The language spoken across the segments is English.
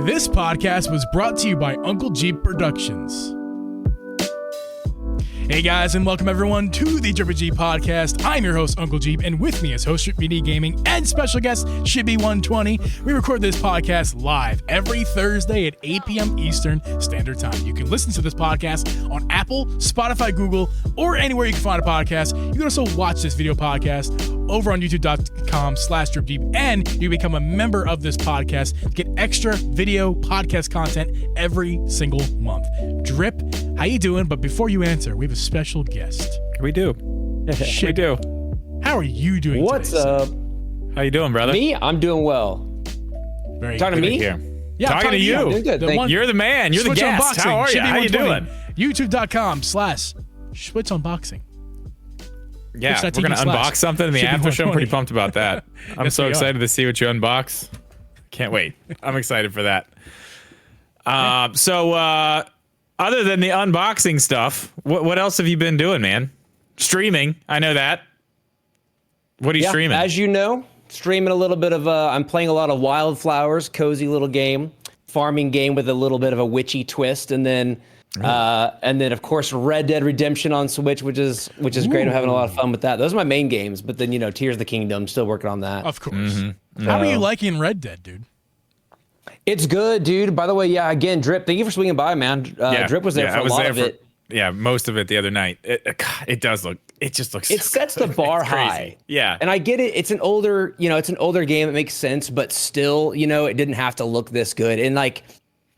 This podcast was brought to you by Uncle Geeb Productions. Hey guys, and welcome everyone to the Uncle Geeb Podcast. I'm your host, Uncle Geeb, and with me as host Shibby Gaming and special guest Shibby120. We record this podcast live every Thursday at 8 p.m. Eastern Standard Time. You can listen to this podcast on Apple, Spotify, Google, or anywhere you can find a podcast. You can also watch this video podcast over on youtube.com/DripGeeb, and you become a member of this podcast to get extra video podcast content every single month. Drip, how you doing? But before you answer, we have a special guest. We do. We do. How are you doing What's today, up? How you doing, brother? Me? I'm doing well. Very Talking to good. me? Here. Yeah, talking to you. I'm doing good. The Thank one- you. You're the man. You're Switch the guest. Unboxing. How are you? How you doing? youtube.com/Switch Unboxing. Yeah, Twitch.tv we're going to unbox something in the after show. I'm pretty Shibby120. pumped about that. I'm Yes, so we are. excited to see what you unbox. Can't wait. I'm excited for that. So, other than the unboxing stuff, what else have you been doing, man? Streaming. I know that. What are you streaming? As you know, streaming a little bit of, I'm playing a lot of Wildflowers, cozy little game, farming game with a little bit of a witchy twist, and then of course Red Dead Redemption on Switch, which is great. I'm having a lot of fun with that. Those are my main games, but then Tears of the Kingdom, still working on that. Of course. How are you liking Red Dead, dude? It's good, dude. By the way, yeah, again, Drip, thank you for swinging by, man. Drip was there for I a was lot there of for, it. Yeah, most of it the other night. It does look. It just looks. It so sets good. the bar It's crazy. high. Yeah, And I get it. It's an older game. It makes sense, but still, it didn't have to look this good. And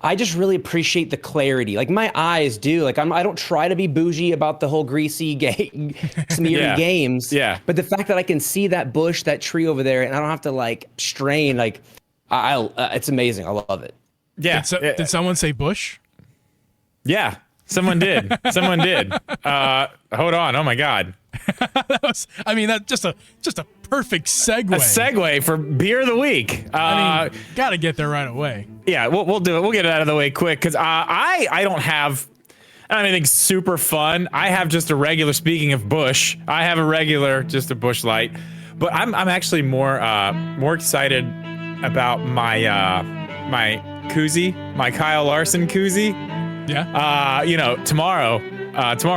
I just really appreciate the clarity. Like my eyes do. Like I don't try to be bougie about the whole greasy smeary games. Yeah. But the fact that I can see that bush, that tree over there, and I don't have to strain. It's amazing. I love it. yeah. Did someone say Bush? Yeah, someone did. Someone did. Hold on. Oh my God. That's just a perfect segue. A segue for beer of the week. Gotta get there right away. Yeah, we'll do it. We'll get it out of the way quick because I don't have anything super fun. I have just a regular. Speaking of Bush, I have a regular, just a Bush Light. But I'm actually more excited about my my koozie, my Kyle Larson koozie. Yeah. Tomorrow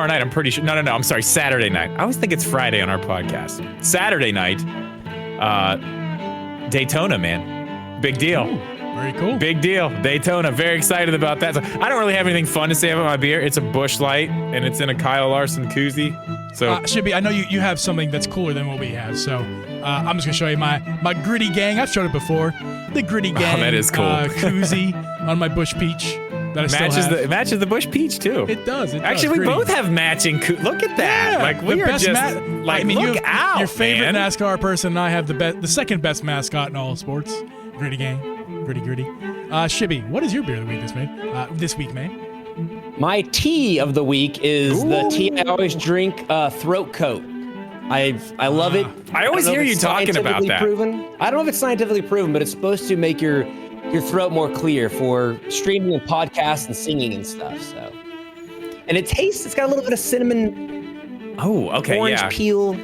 night, I'm pretty sure. No, I'm sorry, Saturday night. I always think it's Friday on our podcast. Saturday night, Daytona, man. Big deal. Ooh, very cool. Big deal. Daytona. Very excited about that. So I don't really have anything fun to say about my beer. It's a Busch Light, and it's in a Kyle Larson koozie. So, Shibby, I know you have something that's cooler than what we have, so I'm just going to show you my Gritty Gang. I've showed it before. The Gritty Gang that is cool. koozie on my Bush Peach. That I still have. matches the Bush Peach too. It does. Actually, we Gritty. both have matching. Look at that. Yeah, Like we the are best just look out. Your favorite man. NASCAR person, and I have the second best mascot in all of sports. Gritty Gang, gritty. Shibby, what is your beer of the week this week, man? My tea of the week is the tea I always drink, Throat Coat. I love it. I always don't know hear if you it's talking about scientifically that. Proven. I don't know if it's scientifically proven, but it's supposed to make your throat more clear for streaming and podcasts and singing and stuff. So, and it's got a little bit of cinnamon, Oh, okay, orange yeah. peel.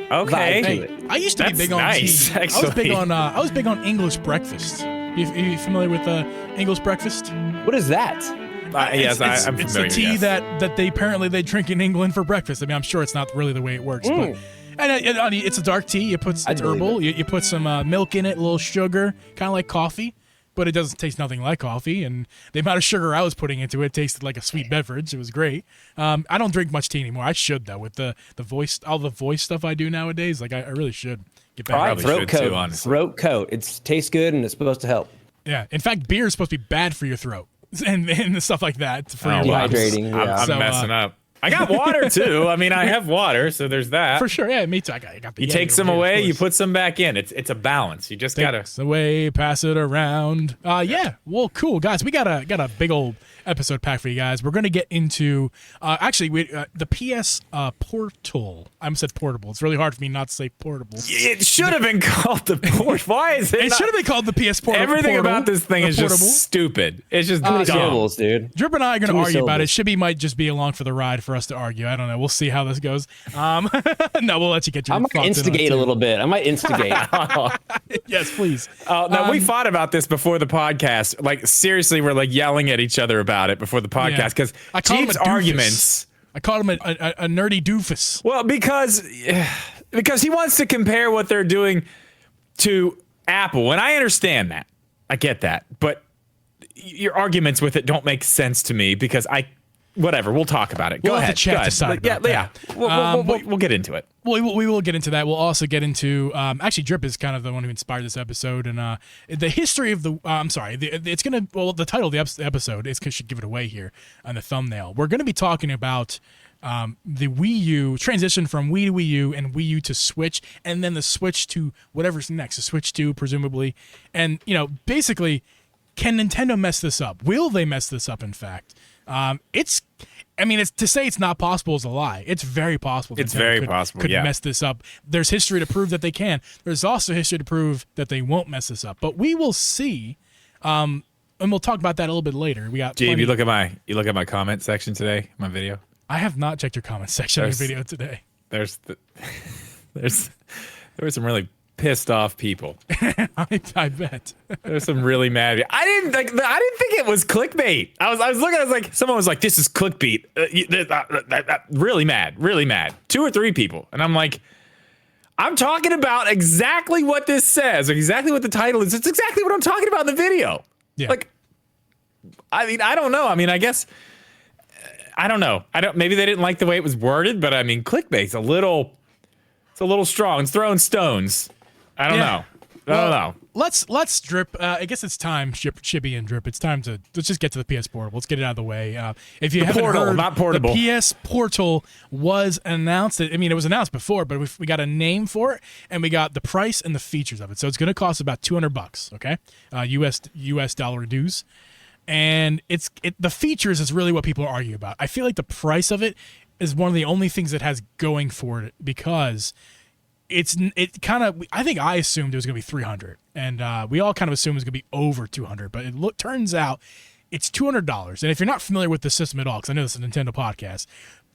Okay. vibe to Hey, it. I used to That's be big on nice, tea. actually. I was big on English breakfast. You familiar with English breakfast? What is that? Yes, I'm It's familiar. the tea yes. that they apparently drink in England for breakfast. I mean, I'm sure it's not really the way it works, but it's a dark tea. It's believe herbal. You put some milk in it, a little sugar, kind of like coffee, but it doesn't taste nothing like coffee. And the amount of sugar I was putting into it tasted like a sweet beverage. It was great. I don't drink much tea anymore. I should though, with the voice, all the voice stuff I do nowadays. Like I really should get back. All right, Probably Throat should Coat. too, honestly. Throat Coat. It tastes good and it's supposed to help. Yeah. In fact, beer is supposed to be bad for your throat and stuff like that for your Oh, wow. lungs. Dehydrating. I'm Yeah. So, messing up. I got water too. I mean, I have water, so there's that. For sure, yeah, me too. I got the You Yeti take some over here, of away, you course. put some back in. It's a balance. You just gotta. Takes away, pass it around. Yeah. Well, cool, guys. We got a big old episode pack for you guys. We're gonna get into the PS Portal. I almost said portable. It's really hard for me not to say portable. It should have been called the port. Why is it? It should have been called the PS Portal. Everything Portal, about this thing the is portable. just stupid. It's just Too many dumb. syllables, dude. Drip and I are going to Too many argue about it. syllables. Shibby might just be along for the ride for us to argue. I don't know. We'll see how this goes. No, we'll let you get your I might thoughts instigate a little bit. I might instigate. Yes, please. No, we fought about this before the podcast. Like, seriously, we're like yelling at each other about it before the podcast because Geeb's arguments. I called him a nerdy doofus. Well, because he wants to compare what they're doing to Apple, and I understand that. I get that, but your arguments with it don't make sense to me because whatever. We'll talk about it. Go We'll ahead. have to chat decide about that. Yeah. We'll get into it. We will get into that. We'll also get into actually Drip is kind of the one who inspired this episode and the history of the. I'm sorry. The title of the episode is should give it away here on the thumbnail. We're gonna be talking about the Wii U transition from Wii to Wii U and Wii U to Switch, and then the Switch to whatever's next, the Switch 2 presumably, and basically, can Nintendo mess this up? Will they mess this up? In fact, it's to say it's not possible is a lie. It's very possible. It's very possible. Could mess this up. There's history to prove that they can. There's also history to prove that they won't mess this up. But we will see. And we'll talk about that a little bit later. We got. Gabe, you look at my comment section today, my video. I have not checked your comment section of your video today. There were some really pissed off people. I bet. There's some really mad. I didn't think it was clickbait. I was looking. I was like, someone was like, "This is clickbait." Really mad. 2 or 3 people, and I'm like, I'm talking about exactly what this says, exactly what the title is. It's exactly what I'm talking about in the video. Yeah. Like, I don't know. I guess. I don't know. Maybe they didn't like the way it was worded, but clickbait's a little strong. It's throwing stones. I don't know. I don't know. Let's Drip. I guess it's time, Shibby and Drip. It's time let's just get to the PS Portal. Let's get it out of the way. If you haven't Portal, heard, not portable. The PS Portal was announced. It was announced before, but we got a name for it, and we got the price and the features of it. So it's going to cost about $200. Okay, US dollar dues. And the features is really what people are arguing about. I feel like the price of it is one of the only things that has going for it because I think I assumed it was going to be $300, and we all kind of assumed it was going to be over $200, but it turns out it's $200. And if you're not familiar with the system at all, because I know this is a Nintendo podcast,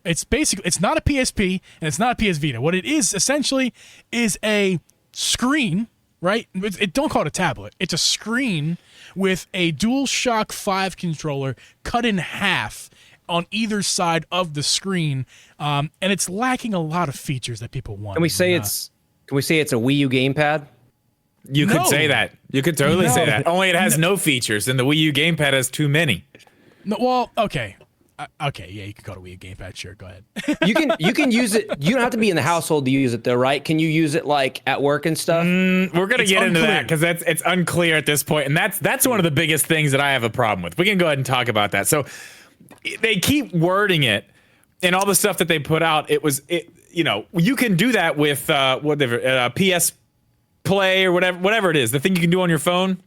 it's not a PSP and it's not a PS Vita. What it is essentially is a screen. Right? Don't call it a tablet. It's a screen with a DualShock 5 controller cut in half on either side of the screen, and it's lacking a lot of features that people want. Can we say it's a Wii U gamepad? You could say that. You could totally say that. Only it has no features, and the Wii U gamepad has too many. No, well, okay. Okay, yeah, you can go to Wii U gamepad. Sure, go ahead. You can use it. You don't have to be in the household to use it, though, right? Can you use it like at work and stuff? We're gonna get into that because it's unclear at this point, and that's one of the biggest things that I have a problem with. We can go ahead and talk about that. So they keep wording it, and all the stuff that they put out. You can do that with whatever PS Play or whatever it is, the thing you can do on your phone,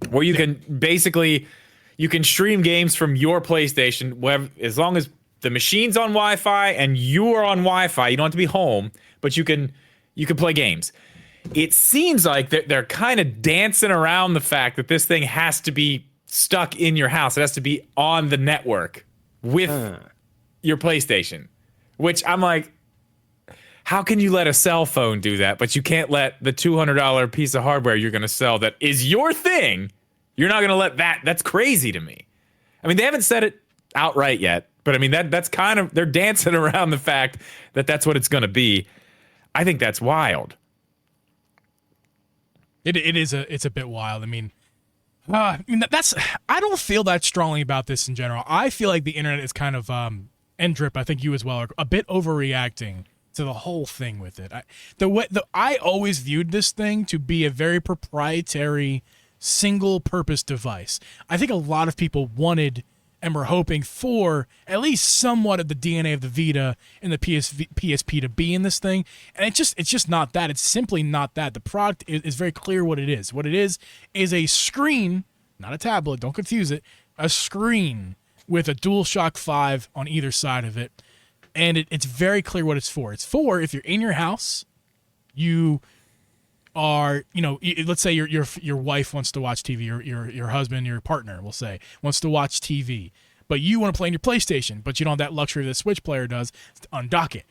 where you can basically. You can stream games from your PlayStation, as long as the machine's on Wi-Fi and you are on Wi-Fi. You don't have to be home, but you can play games. It seems like they're kind of dancing around the fact that this thing has to be stuck in your house. It has to be on the network with your PlayStation, which I'm like, how can you let a cell phone do that, but you can't let the $200 piece of hardware you're going to sell that is your thing? You're not going to let that. That's crazy to me. They haven't said it outright yet, but that's kind of, they're dancing around the fact that that's what it's going to be. I think that's wild. It's a bit wild. I don't feel that strongly about this in general. I feel like the internet is kind of, and Drip, I think you as well, are a bit overreacting to the whole thing with it. I always viewed this thing to be a very proprietary single-purpose device. I think a lot of people wanted and were hoping for at least somewhat of the DNA of the Vita and the PSP to be in this thing, and it's just not that. It's simply not that. The product is very clear what it is. What it is a screen, not a tablet. Don't confuse it. A screen with a DualShock 5 on either side of it, and it's very clear what it's for. It's for if you're in your house, you are, let's say your wife wants to watch TV, your husband, your partner, we'll say, wants to watch TV, but you want to play on your PlayStation, but you don't have that luxury the Switch player does to undock it.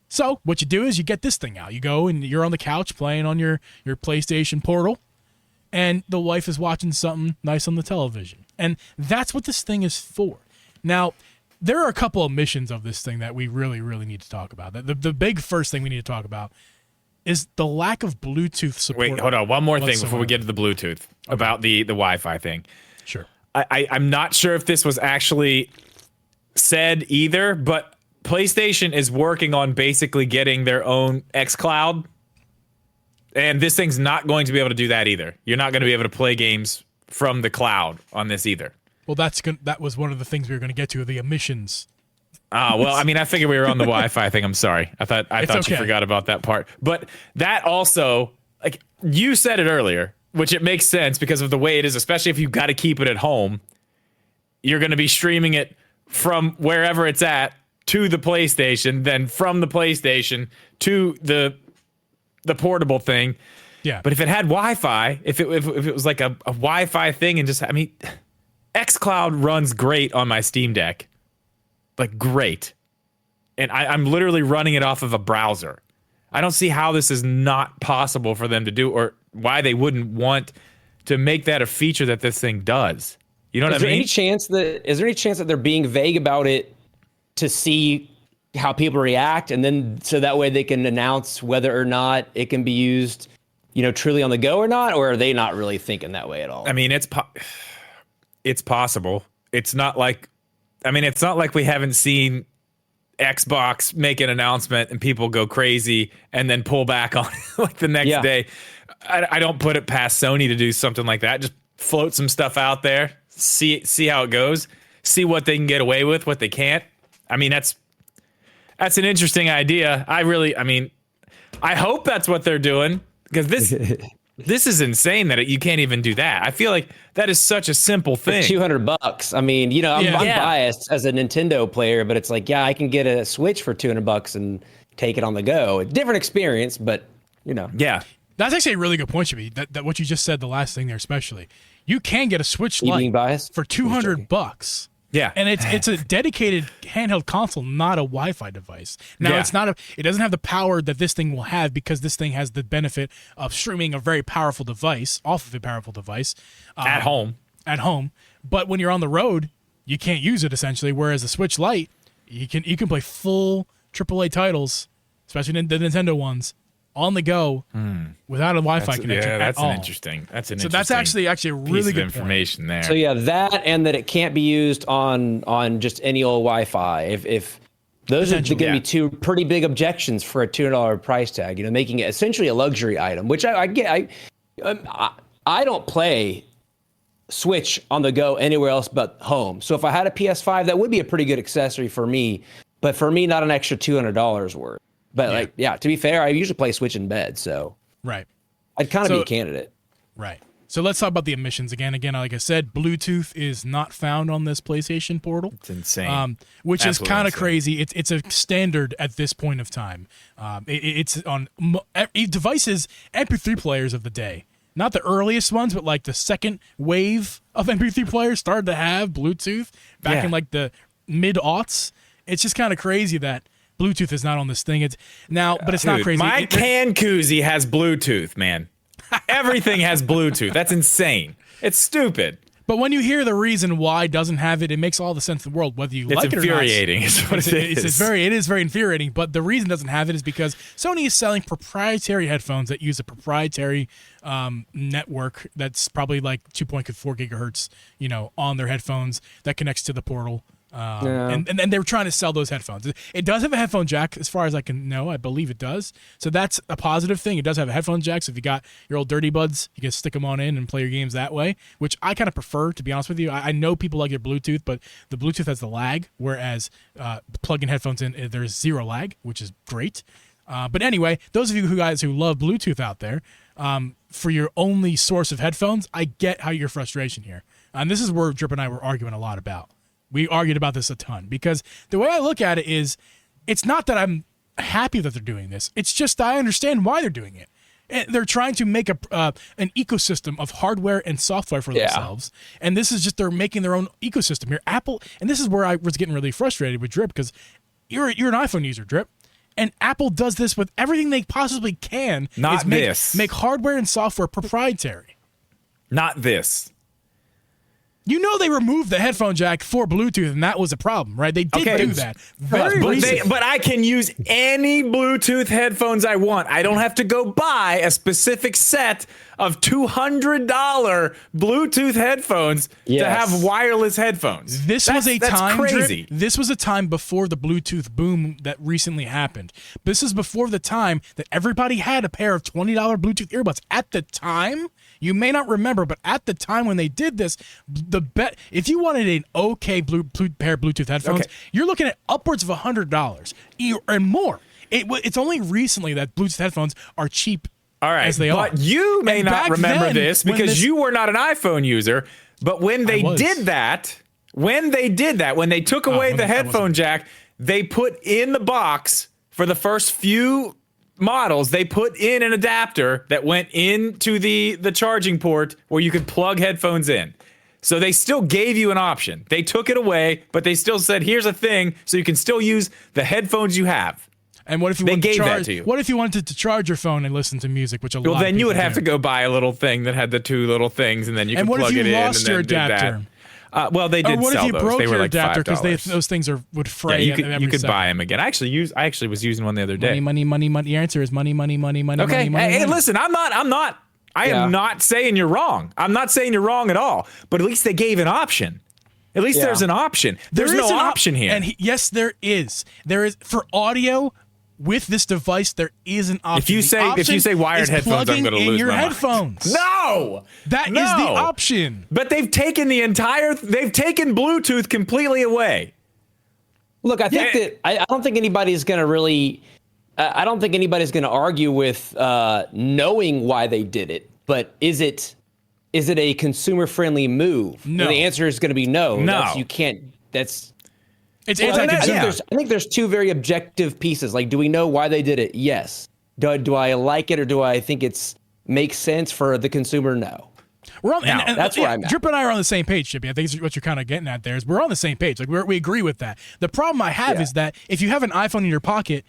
So what you do is you get this thing out. You go and you're on the couch playing on your PlayStation Portal, and the wife is watching something nice on the television. And that's what this thing is for. Now, there are a couple of missions of this thing that we really, really need to talk about. The big first thing we need to talk about is the lack of Bluetooth support. Wait, hold on. One more thing before we get to the Bluetooth about the Wi-Fi thing. Sure. I'm not sure if this was actually said either, but PlayStation is working on basically getting their own xCloud, and this thing's not going to be able to do that either. You're not going to be able to play games from the cloud on this either. Well, that was one of the things we were going to get to, the emissions. Well, I mean, I figured we were on the Wi-Fi thing. I'm sorry. I thought okay. you forgot about that part. But that also, like you said it earlier, which it makes sense because of the way it is, especially if you've got to keep it at home. You're going to be streaming it from wherever it's at to the PlayStation, then from the PlayStation to the portable thing. Yeah. But if it had Wi-Fi, if it was like a Wi-Fi thing, and just, I mean, xCloud runs great on my Steam Deck, like great, and I'm literally running it off of a browser. I don't see how this is not possible for them to do, or why they wouldn't want to make that a feature that this thing does. You know what I mean? Is there any chance that they're being vague about it to see how people react, and then so that way they can announce whether or not it can be used, truly on the go or not, or are they not really thinking that way at all? I mean, it's possible. It's not like we haven't seen Xbox make an announcement and people go crazy and then pull back on it like the next day. I don't put it past Sony to do something like that. Just float some stuff out there, see how it goes, see what they can get away with, what they can't. I mean, that's an interesting idea. I hope that's what they're doing, because this is insane that you can't even do that. I feel like that is such a simple thing. For $200. I mean, I'm biased as a Nintendo player, but it's like, I can get a Switch for $200 and take it on the go. A different experience, but Yeah. That's actually a really good point, Shibby. That what you just said, the last thing there especially. You can get a Switch Lite for $200. Yeah. And it's a dedicated handheld console, not a Wi-Fi device. Now it doesn't have the power that this thing will have, because this thing has the benefit of streaming a very powerful device off of a powerful device At home. But when you're on the road, you can't use it essentially. Whereas the Switch Lite, you can play full AAA titles, especially the Nintendo ones, on the go without a Wi-Fi connection. Yeah, that's at all. interesting. That's an so interesting. that's actually a really piece good of information point. there. So that, and that it can't be used on just any old Wi-Fi. If those are going to be two pretty big objections for a $200 price tag, making it essentially a luxury item, which I get. I don't play Switch on the go anywhere else but home. So if I had a PS5, that would be a pretty good accessory for me, but for me, not an extra $200 worth. But to be fair, I usually play Switch in bed, so right, I'd kind of be a candidate. Right. So let's talk about the emissions again. Like I said, Bluetooth is not found on this PlayStation Portal. It's insane. Which is kind of crazy. It's a standard at this point of time. It's on devices, MP3 players of the day. Not the earliest ones, but like the second wave of MP3 players started to have Bluetooth back in like the mid-aughts. It's just kind of crazy that Bluetooth is not on this thing. But it's not crazy. My can koozie has Bluetooth, man. Everything has Bluetooth. That's insane. It's stupid. But when you hear the reason why it doesn't have it, it makes all the sense in the world, whether you like it or not. It's infuriating is what it is. It is very infuriating, but the reason it doesn't have it is because Sony is selling proprietary headphones that use a proprietary network that's probably like 2.4 gigahertz, on their headphones that connects to the portal. And they were trying to sell those headphones. It does have a headphone jack, as far as I can know. I believe it does. So that's a positive thing. It does have a headphone jack. So if you got your old dirty buds, you can stick them on in and play your games that way, which I kind of prefer, to be honest with you. I know people like their Bluetooth, but the Bluetooth has the lag, whereas plugging headphones in, there's zero lag, which is great. But anyway, those of you guys who love Bluetooth out there, for your only source of headphones, I get how your frustration here. And this is where Drip and I were arguing a lot about. We argued about this a ton, because the way I look at it is, it's not that I'm happy that they're doing this. It's just I understand why they're doing it. And they're trying to make an ecosystem of hardware and software for themselves. And this is just, they're making their own ecosystem here. Apple, and this is where I was getting really frustrated with Drip, because you're an iPhone user, Drip. And Apple does this with everything they possibly can. Make hardware and software proprietary. Not this. You know they removed the headphone jack for Bluetooth, and that was a problem, right? They did do that. But I can use any Bluetooth headphones I want. I don't have to go buy a specific set of $200 Bluetooth headphones to have wireless headphones. That's crazy. Drip. This was a time before the Bluetooth boom that recently happened. This is before the time that everybody had a pair of $20 Bluetooth earbuds. At the time, you may not remember, but at the time when they did this, if you wanted an okay pair of Bluetooth headphones, you're looking at upwards of $100 and more. It's only recently that Bluetooth headphones are cheap. All right, as they are. But you may not remember this because you were not an iPhone user. But when they did that, when they took away the headphone jack, they put in the box for the first few models, they put in an adapter that went into the charging port where you could plug headphones in. So they still gave you an option. They took it away, but they still said, here's a thing so you can still use the headphones you have. And what if you What if you wanted to charge your phone and listen to music, which well, then you would have to go buy a little thing that had the two little things, and then you could plug it in. And what if you lost your adapter? Well, they did sell those. What if you broke your adapter because those things would fray? Yeah, you could buy them again. I actually was using one the other day. Money. Your answer is money. Okay. Hey, listen, I am not saying you're wrong. I'm not saying you're wrong at all. But at least they gave an option. At least there's an option. There's no option here. And yes, there is. There is for audio. With this device, there is an option. If you say wired headphones, I'm going to lose my headphones. No, that is the option. But they've taken Bluetooth completely away. Look, I think that I don't think anybody's going to really. I don't think anybody's going to argue with knowing why they did it. But is it a consumer-friendly move? No. And the answer is going to be no. No, you can't. It's anti-consumer. I think there's two very objective pieces. Like, do we know why they did it? Yes. Do I like it, or do I think it's makes sense for the consumer? No. That's where I'm at. Drip and I are on the same page, Shibby. I think what you're kind of getting at there is we're on the same page. Like we agree with that. The problem I have is that if you have an iPhone in your pocket,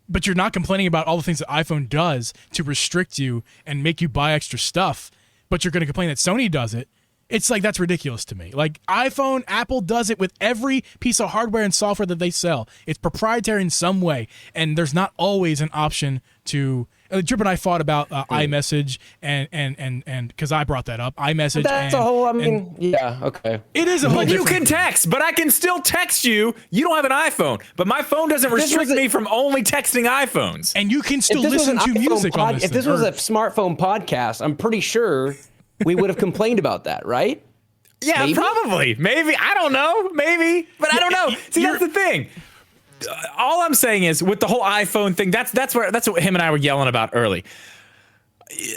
but you're not complaining about all the things that iPhone does to restrict you and make you buy extra stuff, but you're going to complain that Sony does it. It's like, that's ridiculous to me. Like Apple does it with every piece of hardware and software that they sell. It's proprietary in some way, and there's not always an option to. Drip and I fought about iMessage and because I brought that up, iMessage. That's a whole. Okay. It is a whole. You can text, but I can still text you. You don't have an iPhone, but my phone doesn't restrict me from only texting iPhones. And you can still listen to music on this. If this was a smartphone podcast, I'm pretty sure we would have complained about that, right? Yeah, maybe? Probably. Maybe. I don't know. Maybe. But I don't know. See, that's the thing. All I'm saying is with the whole iPhone thing, that's what him and I were yelling about early.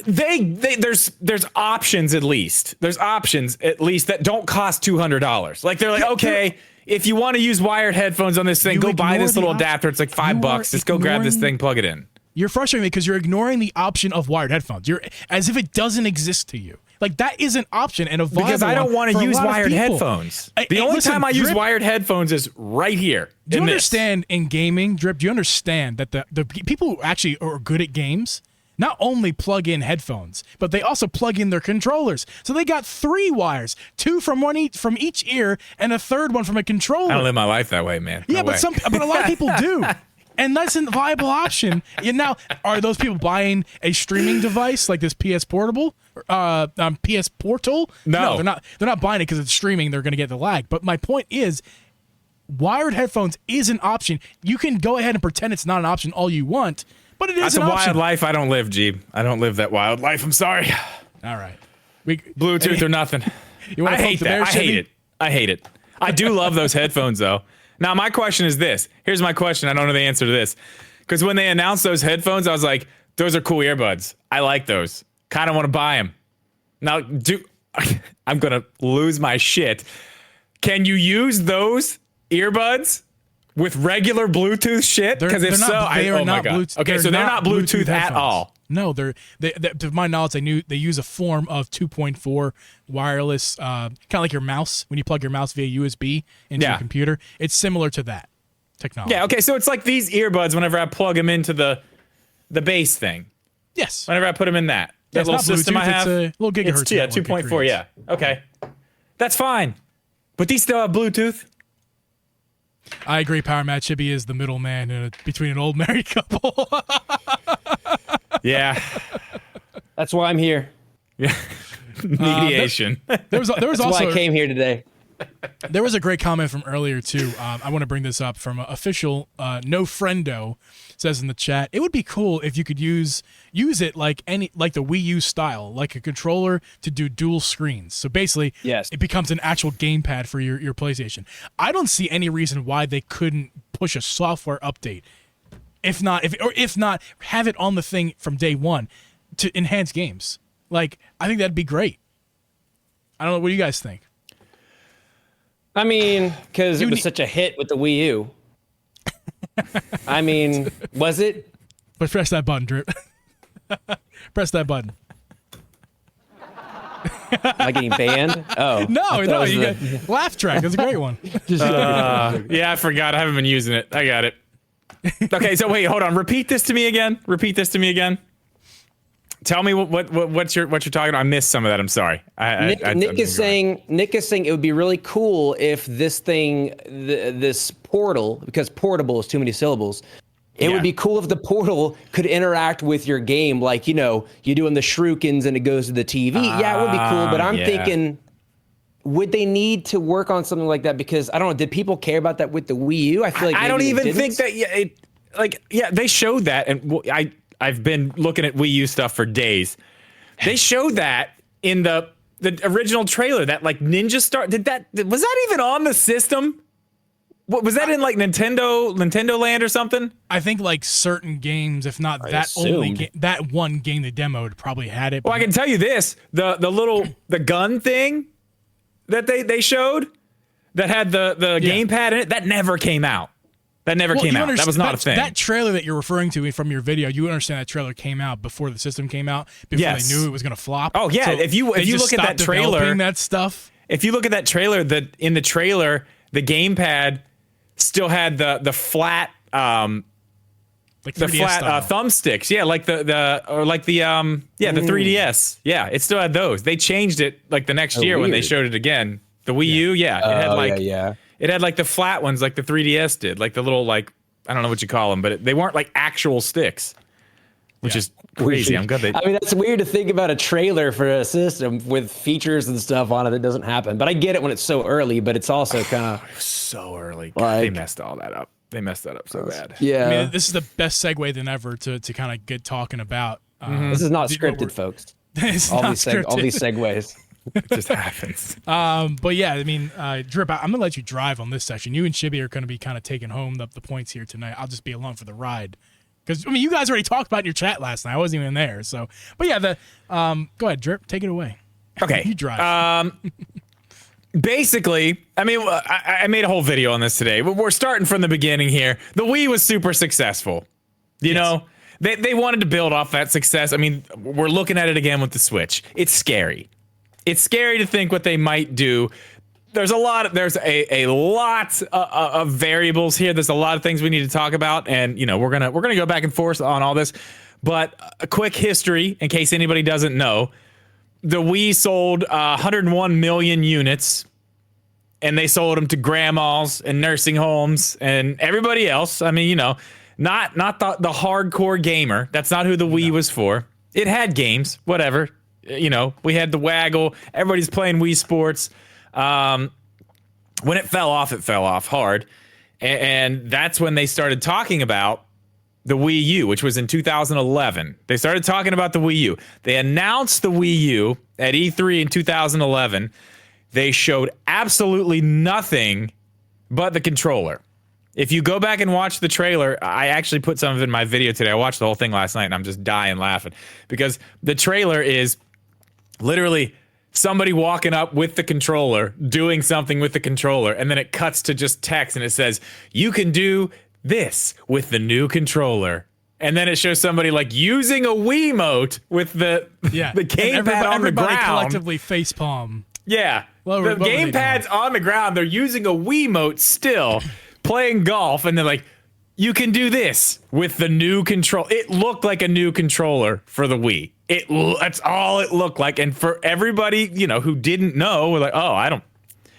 There's options at least. There's options at least that don't cost $200. Like they're like, okay, if you want to use wired headphones on this thing, go buy this little adapter. It's like $5. Just go grab this thing, plug it in. You're frustrating me because you're ignoring the option of wired headphones. You're as if it doesn't exist to you. Like that is an option and a viable because I don't want to use wired headphones. The only time I use Drip, wired headphones is right here. Do you understand in gaming, Drip? Do you understand that the people who actually are good at games not only plug in headphones, but they also plug in their controllers. So they got 3 wires, 2 from each ear, and a third one from a controller. I don't live my life that way, man. Yeah, but a lot of people do. And that's a viable option. And now, are those people buying a streaming device like this PS Portable, PS Portal? No, they're not. They're not buying it because it's streaming. They're going to get the lag. But my point is, wired headphones is an option. You can go ahead and pretend it's not an option all you want, but it is That's an option. That's a wild life I don't live, Geeb. I don't live that wild life. I'm sorry. All right. Bluetooth or nothing. I hate that. I hate it. I do love those headphones, though. Now, my question is this. Here's my question. I don't know the answer to this. Because when they announced those headphones, I was like, those are cool earbuds. I like those. Kind of want to buy them. Now, I'm going to lose my shit. Can you use those earbuds with regular Bluetooth shit? Because if so, oh my God. Okay, so they're not Bluetooth at all. No, to my knowledge, they use a form of 2.4 wireless, kind of like your mouse when you plug your mouse via USB into your computer. It's similar to that technology. Yeah. Okay. So it's like these earbuds. Whenever I plug them into the base thing. Yes. Whenever I put them in that little system Bluetooth, I have. It's a little gigahertz. It's, yeah, 2.4. Yeah. Okay. That's fine. But these still have Bluetooth. I agree. Power Matt Shibby is the middleman between an old married couple. Yeah. That's why I'm here. Yeah. Mediation. There was That's also why I came here today. There was a great comment from earlier too. I want to bring this up from official No Friendo says in the chat. It would be cool if you could use it like the Wii U style, like a controller to do dual screens. So basically, yes, it becomes an actual gamepad for your PlayStation. I don't see any reason why they couldn't push a software update. If not, have it on the thing from day one to enhance games. Like, I think that'd be great. I don't know. What do you guys think? I mean, because it was such a hit with the Wii U. I mean, was it? But press that button, Drip. Press that button. Am I getting banned? Oh. No, you got laugh track. That's a great one. Yeah, I forgot. I haven't been using it. I got it. Okay, so wait, hold on. Repeat this to me again. Tell me what you're talking about. I missed some of that. I'm sorry. Nick is saying it would be really cool if this thing, this portal, because portable is too many syllables. It would be cool if the portal could interact with your game, like, you do in the shurikens and it goes to the TV. Yeah, it would be cool. But I'm thinking, would they need to work on something like that? Because I don't know. Did people care about that with the Wii U? I feel like I don't even think that. They showed that, and I've been looking at Wii U stuff for days. They showed that in the original trailer, that like Ninja Star. Was that even on the system? What was that in, like Nintendo Land or something? I think like certain games, if not that one game they demoed probably had it. Well, I can tell you this: the gun thing that they showed that had the gamepad in it, that never came out. That never came out. That was not a thing. That trailer that you're referring to from your video, you understand that trailer came out before the system came out, before they knew it was going to flop. Oh yeah, so if you look at that trailer, that stuff. If you look at that trailer, in the trailer, the gamepad still had the flat like the flat thumbsticks. Yeah, like the 3DS. Yeah, it still had those. They changed it like the next year when they showed it again. The Wii U, it had it had like the flat ones, like the 3DS did, like the little, like, I don't know what you call them, but they weren't like actual sticks, which is crazy. I'm glad they. I mean, that's weird to think about a trailer for a system with features and stuff on it that doesn't happen. But I get it when it's so early, but it's also kind of so early. God, they messed all that up. They messed that up so bad. Yeah. I mean, this is the best segue than ever to kind of get talking about. This is not scripted, folks. All these segues. It just happens. But yeah, I mean, Drip, I'm gonna let you drive on this section. You and Shibby are gonna be kind of taking home the points here tonight. I'll just be along for the ride. Because I mean, you guys already talked about it in your chat last night. I wasn't even there. So, but yeah, go ahead, Drip, take it away. Okay, you drive. Basically, I mean, I made a whole video on this today. We're starting from the beginning here. The Wii was super successful. You know, they wanted to build off that success. I mean, we're looking at it again with the Switch. It's scary. It's scary to think what they might do. There's a lot of variables here. There's a lot of things we need to talk about, and we're gonna go back and forth on all this. But a quick history, in case anybody doesn't know, the Wii sold 101 million units, and they sold them to grandmas and nursing homes and everybody else. I mean, not the hardcore gamer. That's not who the Wii was for. It had games, whatever. We had the Waggle. Everybody's playing Wii Sports. When it fell off hard. And that's when they started talking about the Wii U, which was in 2011. They started talking about the Wii U. They announced the Wii U at E3 in 2011. They showed absolutely nothing but the controller. If you go back and watch the trailer, I actually put some of it in my video today. I watched the whole thing last night, and I'm just dying laughing. Because the trailer is literally somebody walking up with the controller, doing something with the controller, and then it cuts to just text, and it says, "You can do this with the new controller." and then it shows somebody like using a Wiimote with the gamepad on the ground. Collectively facepalm. Yeah, the gamepad's on the ground. They're using a Wiimote still, playing golf, and they're like, "You can do this with the new control." It looked like a new controller for the Wii. That's all it looked like, and for everybody who didn't know, we're like, "Oh, I don't."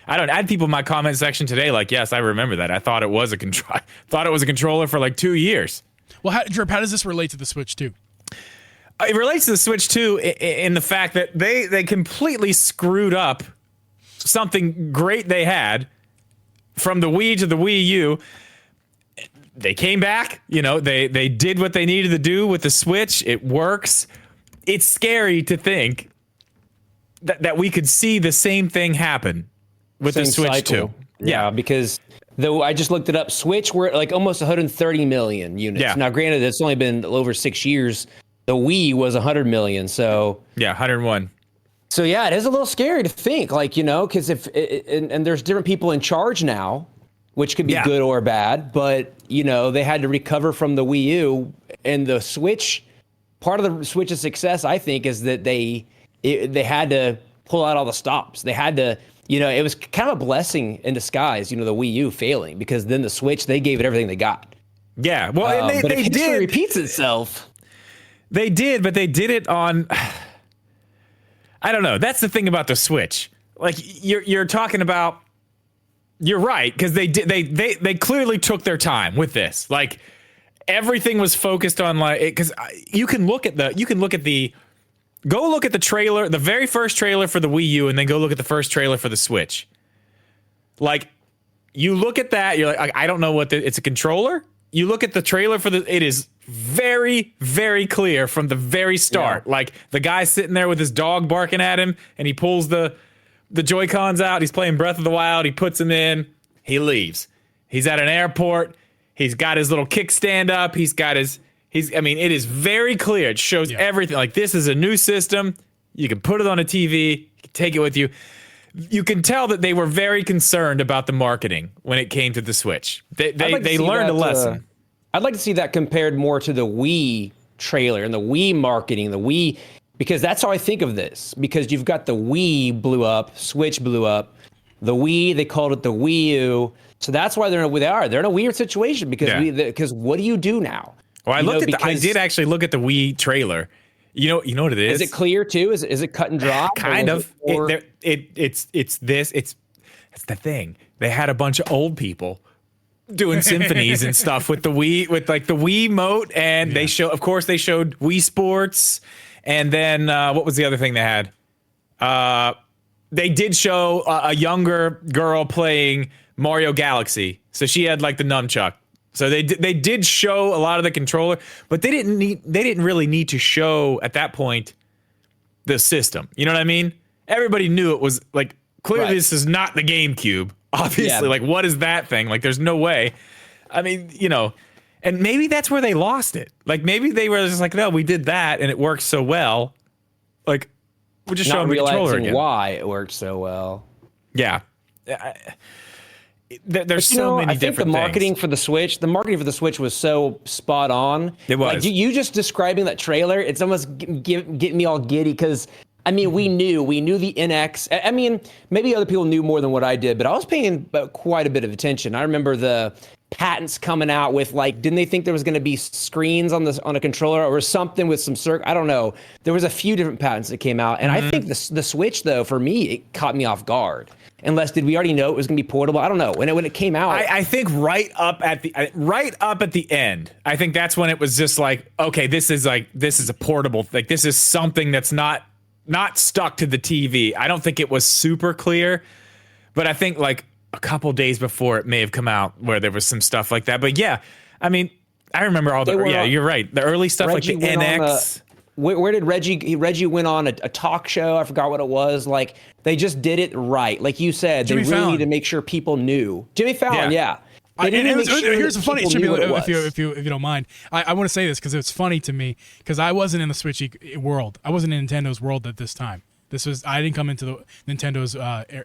I had people in my comment section today like, yes, I remember that. I thought it was a controller for like 2 years. Well, Drip, how does this relate to the Switch 2? It relates to the Switch 2 in the fact that they completely screwed up something great they had from the Wii to the Wii U. They came back, they did what they needed to do with the Switch. It works. It's scary to think that we could see the same thing happen with the Switch cycle. 2. Yeah, because though I just looked it up, Switch we're at like almost 130 million units. Yeah. Now, granted, it's only been over 6 years. The Wii was 100 million, so 101. So yeah, it is a little scary to think, because and there's different people in charge now, which could be good or bad. But they had to recover from the Wii U and the Switch. Part of the Switch's success, I think, is that they had to pull out all the stops. They had to. It was kind of a blessing in disguise, the Wii U failing, because then the Switch, they gave it everything they got. Yeah, well, and but they if history did. repeats itself. They did, but they did it on. I don't know. That's the thing about the Switch. Like you're talking about. You're right, because they did. They clearly took their time with this. Like everything was focused on because you can look at the. Go look at the trailer, the very first trailer for the Wii U, and then go look at the first trailer for the Switch. Like, you look at that, you're like, I don't know it's a controller. You look at the trailer it is very, very clear from the very start. Yeah. Like, the guy's sitting there with his dog barking at him, and he pulls the Joy-Cons out. He's playing Breath of the Wild. He puts them in. He leaves. He's at an airport. He's got his little kickstand up. It is very clear. It shows everything. Like, this is a new system. You can put it on a TV. You can take it with you. You can tell that they were very concerned about the marketing when it came to the Switch. They learned a lesson. I'd like to see that compared more to the Wii trailer and the Wii marketing, because that's how I think of this. Because you've got the Wii blew up, Switch blew up. The Wii, they called it the Wii U. So that's why they're in a weird situation, because what do you do now? Well, I did actually look at the Wii trailer. You know what it is? Is it clear too? Is it cut and dry? Kind of. It's the thing. They had a bunch of old people doing symphonies and stuff with the Wii, with like the Wiimote, and they showed Wii Sports, and then what was the other thing they had? They did show a younger girl playing Mario Galaxy, so she had like the nunchuck. So they did show a lot of the controller, but they didn't really need to show at that point the system. You know what I mean? Everybody knew it was like clearly This is not the GameCube. Obviously, like what is that thing? Like there's no way. I mean, and maybe that's where they lost it. Like maybe they were just like, no, we did that and it worked so well. Like we're just showing the controller again. Why it worked so well. Yeah. There's so many different things. I think the marketing for the Switch was so spot on. It was. Like you just describing that trailer, it's almost getting me all giddy because we knew the NX. I mean, maybe other people knew more than what I did, but I was paying quite a bit of attention. I remember the patents coming out with didn't they think there was going to be screens on a controller or something with some I don't know. There was a few different patents that came out, and I think the Switch though, for me, it caught me off guard. Unless did we already know it was going to be portable? I don't know. When it came out, I think right up at the end, I think that's when it was just like, okay, this is a portable, like this is something that's not stuck to the TV. I don't think it was super clear, but I think like a couple days before it may have come out where there was some stuff like that. But yeah, I mean, I remember all you're right. The early stuff like the NX. Where did Reggie went on a talk show? I forgot what it was. Like they just did it right. Like you said, Jimmy they really Fallon. need to make sure people knew. Jimmy Fallon, yeah. Here's the funny, if you don't mind. I want to say this because it's funny to me because I wasn't in the Switch world. I wasn't in Nintendo's world at this time. I didn't come into the Nintendo's.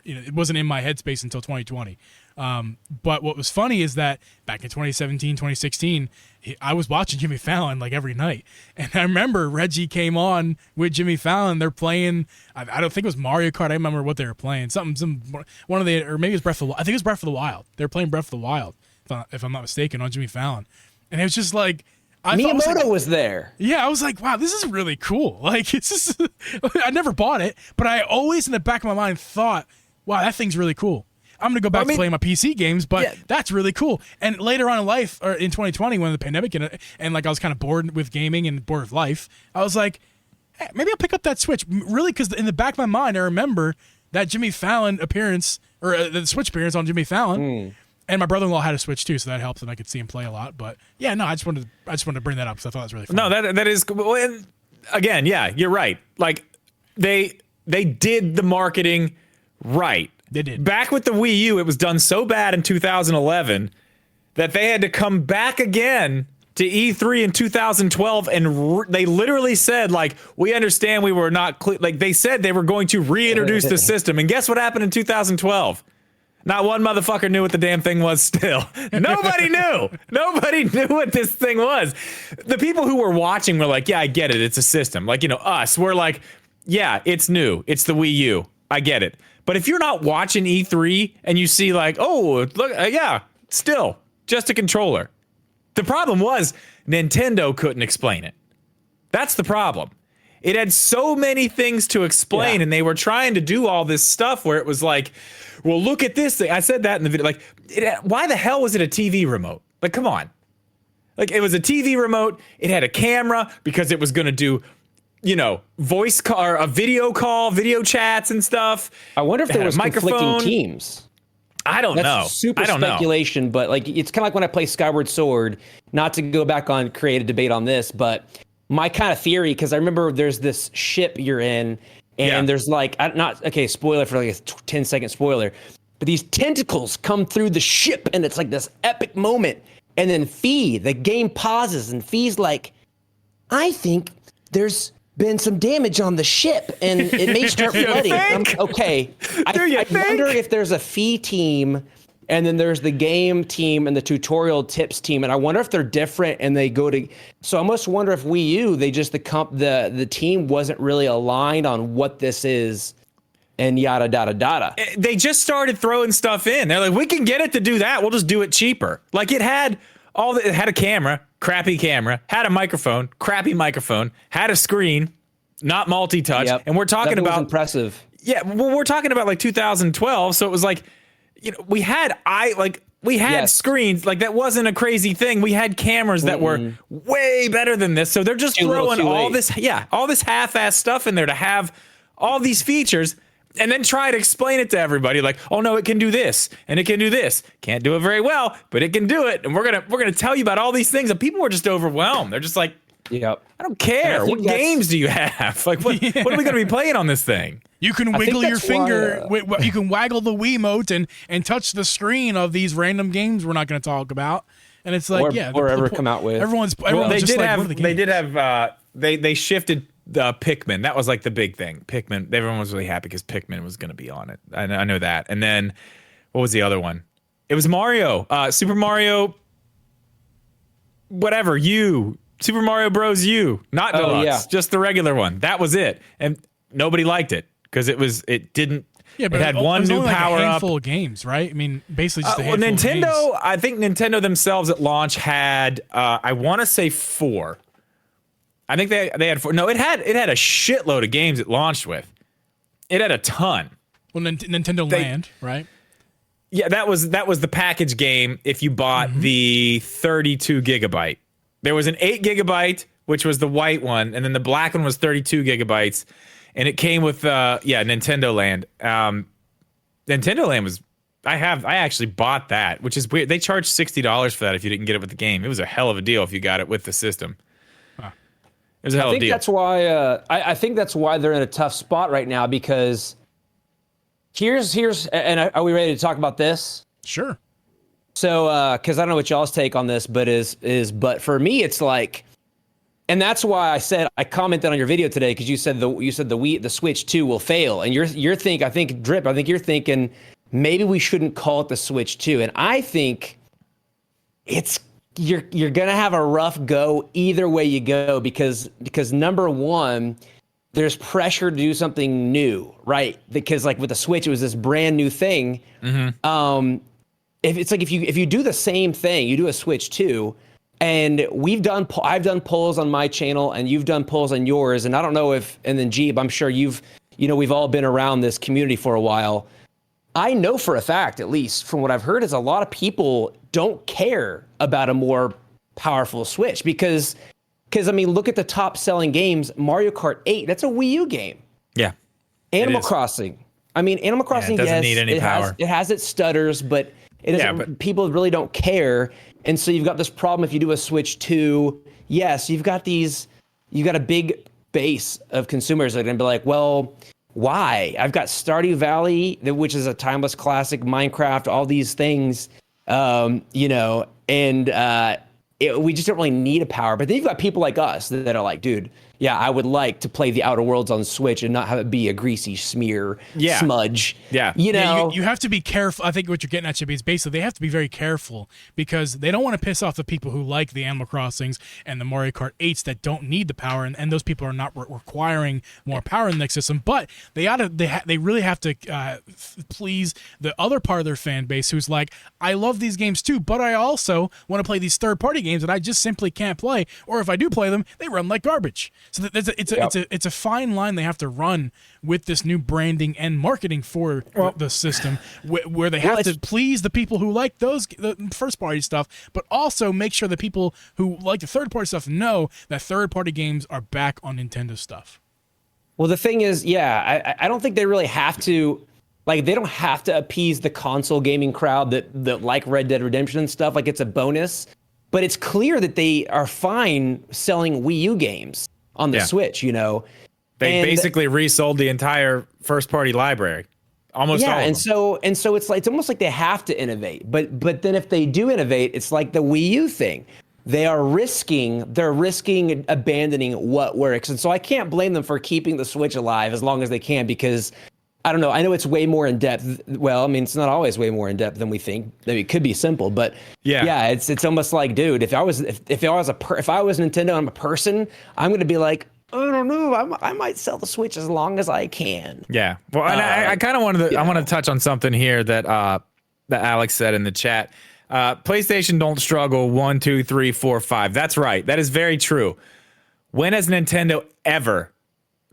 It wasn't in my headspace until 2020. But what was funny is that back in 2017, 2016, I was watching Jimmy Fallon like every night, and I remember Reggie came on with Jimmy Fallon. They're playing. I don't think it was Mario Kart. I remember what they were playing. One of the, or maybe it was Breath of the. I think it was Breath of the Wild. They were playing Breath of the Wild, if I'm not mistaken, on Jimmy Fallon, and it was just like. Miyamoto was there. Yeah, I was like, wow, this is really cool. Like, it's just, I never bought it, but I always in the back of my mind thought, wow, that thing's really cool. I'm going to go back to playing my PC games, but that's really cool. And later on in life, or in 2020, when the pandemic and like I was kind of bored with gaming and bored with life, I was like, hey, maybe I'll pick up that Switch. Really, because in the back of my mind, I remember that Jimmy Fallon appearance, or the Switch appearance on Jimmy Fallon. And my brother-in-law had a Switch too, so that helped, and I could see him play a lot. But yeah, no, I just wanted to bring that up because I thought it was really fun. No, that is again, yeah, you're right. Like they did the marketing right. They did. Back with the Wii U, it was done so bad in 2011 that they had to come back again to E3 in 2012, and they literally said, like, we understand we were not like they said they were going to reintroduce the system, and guess what happened in 2012? Not one motherfucker knew what the damn thing was still. Nobody knew. Nobody knew what this thing was. The people who were watching were like, yeah, I get it. It's a system. Like, us, we're like, yeah, it's new. It's the Wii U. I get it. But if you're not watching E3 and you see like, oh, look, yeah, still just a controller. The problem was Nintendo couldn't explain it. That's the problem. It had so many things to explain, and they were trying to do all this stuff where it was like, well, look at this thing. I said that in the video. Like, why the hell was it a TV remote? Like, come on. Like, it was a TV remote. It had a camera because it was going to do, voice call, or a video call, video chats and stuff. I wonder if there was conflicting teams. I don't know. That's super speculation, but like it's kind of like when I play Skyward Sword. Not to go back on create a debate on this, but my kind of theory, because I remember there's this ship you're in, and there's like spoiler for like a 10-second spoiler, but these tentacles come through the ship, and it's like this epic moment, and then the game pauses, and Fee's like, I think there's been some damage on the ship, and it may start flooding. Okay, I wonder if there's a Fee team, and then there's the game team and the tutorial tips team, and I wonder if they're different and they go to. So I almost wonder if Wii U, the team wasn't really aligned on what this is, and yada yada yada. They just started throwing stuff in. They're like, we can get it to do that. We'll just do it cheaper. Like it had a camera, crappy camera, had a microphone, crappy microphone, had a screen, not multi-touch, and we're talking about impressive. Yeah, well, we're talking about like 2012, so it was like. We had screens, like that wasn't a crazy thing. We had cameras that were way better than this. So they're just throwing all this half-ass stuff in there to have all these features and then try to explain it to everybody like, oh no, it can do this and it can do this. Can't do it very well, but it can do it. And we're gonna tell you about all these things, and people were just overwhelmed. They're just like, I don't care. What games do you have? Like what are we gonna be playing on this thing? You can wiggle your finger. You can waggle the Wiimote and touch the screen of these random games we're not going to talk about. And it's like, come out with. They shifted Pikmin. That was like the big thing. Pikmin. Everyone was really happy because Pikmin was going to be on it. I know that. And then what was the other one? It was Mario. Super Mario. Whatever. Super Mario Bros. U. Not Deluxe. Just the regular one. That was it. And nobody liked it. Because it didn't. Yeah, but it had one new power up. A handful of games, right? I mean, basically just a handful of games. Nintendo. I think Nintendo themselves at launch had. I want to say 4. I think they had 4. No, it had a shitload of games it launched with. It had a ton. Well, Nintendo Land, right? Yeah, that was the package game. If you bought the 32 gigabyte, there was an 8 gigabyte, which was the white one, and then the black one was 32 gigabytes. And it came with Nintendo Land. Nintendo Land was I actually bought that, which is weird. They charged $60 for that if you didn't get it with the game. It was a hell of a deal if you got it with the system. It was a hell of a deal. That's why I think that's why they're in a tough spot right now, because here's and are we ready to talk about this? Sure. So because I don't know what y'all's take on this, but but for me it's like, And that's why I commented on your video today, because you said the Switch 2 will fail, and you're thinking maybe we shouldn't call it the Switch 2, and I think you're gonna have a rough go either way you go, because number one, there's pressure to do something new, right? Because like with the Switch, it was this brand new thing. Mm-hmm. If you do the same thing, you do a Switch 2, and I've done polls on my channel, and you've done polls on yours, and I don't know and then Geeb, I'm sure we've all been around this community for a while. I know for a fact, at least from what I've heard, is a lot of people don't care about a more powerful Switch because I mean, look at the top selling games. Mario Kart 8, that's a Wii U game. Yeah. Animal Crossing. I mean, Animal Crossing, it doesn't yes, need any power. It has its stutters, but it doesn't, people really don't care. And so you've got this problem if you do a Switch 2. Yes, you've got a big base of consumers that are going to be like, well, why? I've got Stardew Valley, which is a timeless classic, Minecraft, all these things, we just don't really need a power. But then you've got people like us that are like, dude, yeah, I would like to play the Outer Worlds on Switch and not have it be a greasy smudge. Yeah. You have to be careful. I think what you're getting at, Shibby, is basically they have to be very careful because they don't want to piss off the people who like the Animal Crossings and the Mario Kart 8s that don't need the power, and those people are not requiring more power in the next system. But they really have to please the other part of their fan base who's like, I love these games too, but I also want to play these third-party games that I just simply can't play, or if I do play them, they run like garbage. So it's a fine line they have to run with this new branding and marketing for the system, where they have to please the people who like the first party stuff, but also make sure the people who like the third party stuff know that third party games are back on Nintendo stuff. Well, the thing is, I don't think they really have to. Like, they don't have to appease the console gaming crowd that like Red Dead Redemption and stuff. Like, it's a bonus, but it's clear that they are fine selling Wii U games on the Switch, They basically resold the entire first-party library, almost all of them. and so it's almost like they have to innovate. But then if they do innovate, it's like the Wii U thing. They're risking abandoning what works, and so I can't blame them for keeping the Switch alive as long as they can, because I don't know. I know it's way more in depth. Well, I mean, it's not always way more in depth than we think. I mean, it could be simple, but it's almost like, dude, if I was Nintendo and I'm a person, I'm going to be like, I don't know, I might sell the Switch as long as I can. Yeah. Well, and I kind of wanted to. I want to touch on something here that Alex said in the chat. PlayStation don't struggle 1, 2, 3, 4, 5. That's right. That is very true. When has Nintendo ever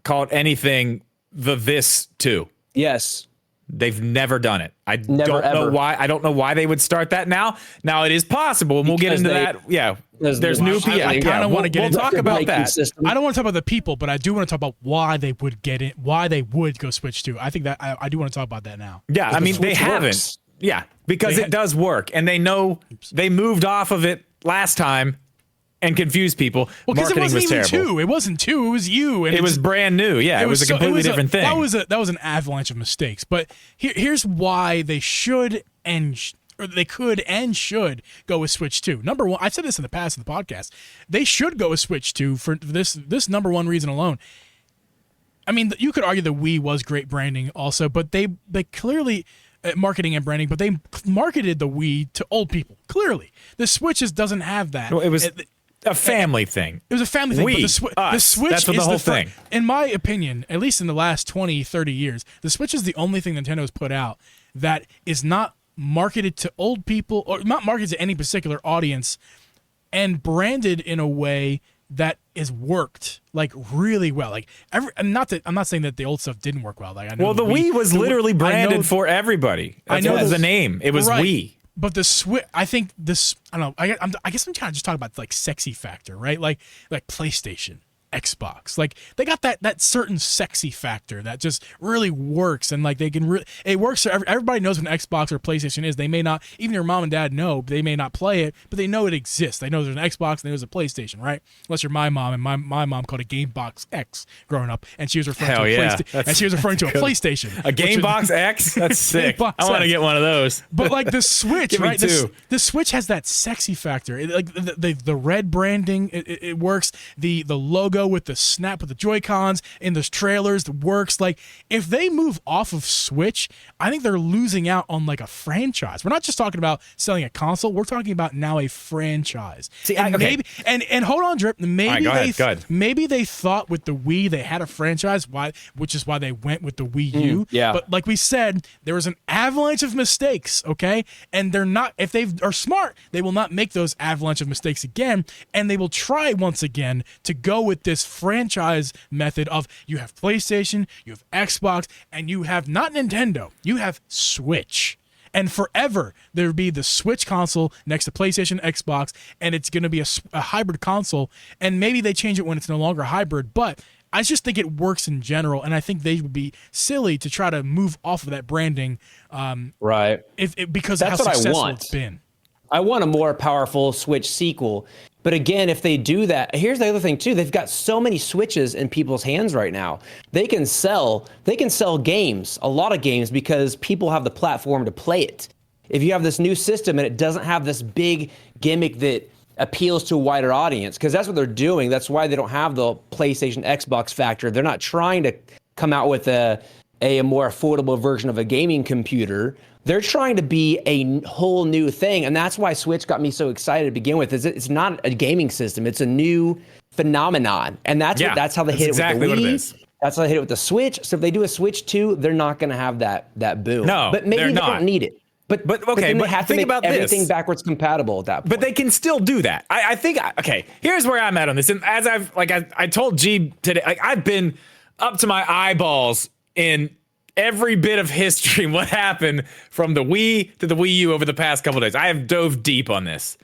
called anything this 2? Yes. They've never done it. I don't know why. I don't know why they would start that now. Now it is possible, and we'll get into that. Yeah. There's new people. I kind of want to get into talk about that. I don't want to talk about the people, but I do want to talk about why they would get it, why they would go Switch 2. I think that I do want to talk about that now. Yeah, I mean, they haven't. Yeah, because it does work, and they know they moved off of it last time and confused people. Well, because it wasn't even terrible. 2. It wasn't 2. It was you. And it was brand new. Yeah, it was a completely different thing. That was an avalanche of mistakes. But here's why they should or they could and should go with Switch 2. Number one, I've said this in the past in the podcast. They should go with Switch 2 for this number one reason alone. I mean, you could argue the Wii was great branding also, but they clearly marketing and branding, but they marketed the Wii to old people. Clearly, the Switch doesn't have that. Well, it was a family thing. It was a family thing. But the Switch that's is the whole thing. In my opinion, at least in the last 20, 30 years, the Switch is the only thing Nintendo has put out that is not marketed to old people or not marketed to any particular audience and branded in a way that is worked like really well. Like I'm not saying that the old stuff didn't work well. Like I know. Well, the Wii was literally branded for everybody. That's what was the name. It was right. Wii. But the Switch, I think this. I don't know. I guess I'm trying to just talk about like sexy factor, right? Like PlayStation. Xbox. Like they got that certain sexy factor that just really works, and like they can it works. So everybody knows what an Xbox or PlayStation is. They may not, even your mom and dad know, they may not play it, but they know it exists. They know there's an Xbox and there's a PlayStation, right? Unless you're my mom, and my mom called it Game Box X growing up, and she was referring to a PlayStation. And she was referring to a PlayStation. A Game Box X? That's sick. I want to get one of those. But like the Switch, right? The Switch has that sexy factor. Like the red branding, it works. The logo with the snap with the Joy-Cons in the trailers works. Like if they move off of Switch, I think they're losing out on like a franchise. We're not just talking about selling a console. We're talking about now a franchise. See, and okay. maybe and hold on, Drip. Maybe go ahead. maybe they thought with the Wii they had a franchise, which is why they went with the Wii U. Yeah. But like we said, there was an avalanche of mistakes. Okay, and they're not. If they are smart, they will not make those avalanche of mistakes again, and they will try once again to go with this franchise method of you have PlayStation, you have Xbox, and you have not Nintendo, you have Switch. And forever, there will be the Switch console next to PlayStation, Xbox, and it's going to be a hybrid console. And maybe they change it when it's no longer hybrid, but I just think it works in general, and I think they would be silly to try to move off of that branding, right? Because that's of how what successful I want. it's been. I want a more powerful Switch sequel. But again, if they do that, here's the other thing too. They've got so many Switches in people's hands right now. They can sell games, a lot of games, because people have the platform to play it. If you have this new system and it doesn't have this big gimmick that appeals to a wider audience, because that's what they're doing. That's why they don't have the PlayStation Xbox factor. They're not trying to come out with a more affordable version of a gaming computer. They're trying to be a whole new thing, and that's why Switch got me so excited to begin with. It's not a gaming system; it's a new phenomenon, and that's how they hit exactly it with the Wii. What it is. That's how they hit it with the Switch. So if they do a Switch 2, they're not going to have that boom. No, but maybe they don't need it. But then they have to make everything backwards compatible at that point. But they can still do that. I think. Okay, here's where I'm at on this. And as I told Geeb today, like I've been up to my eyeballs in every bit of history, what happened from the Wii to the Wii U over the past couple of days. I have dove deep on this.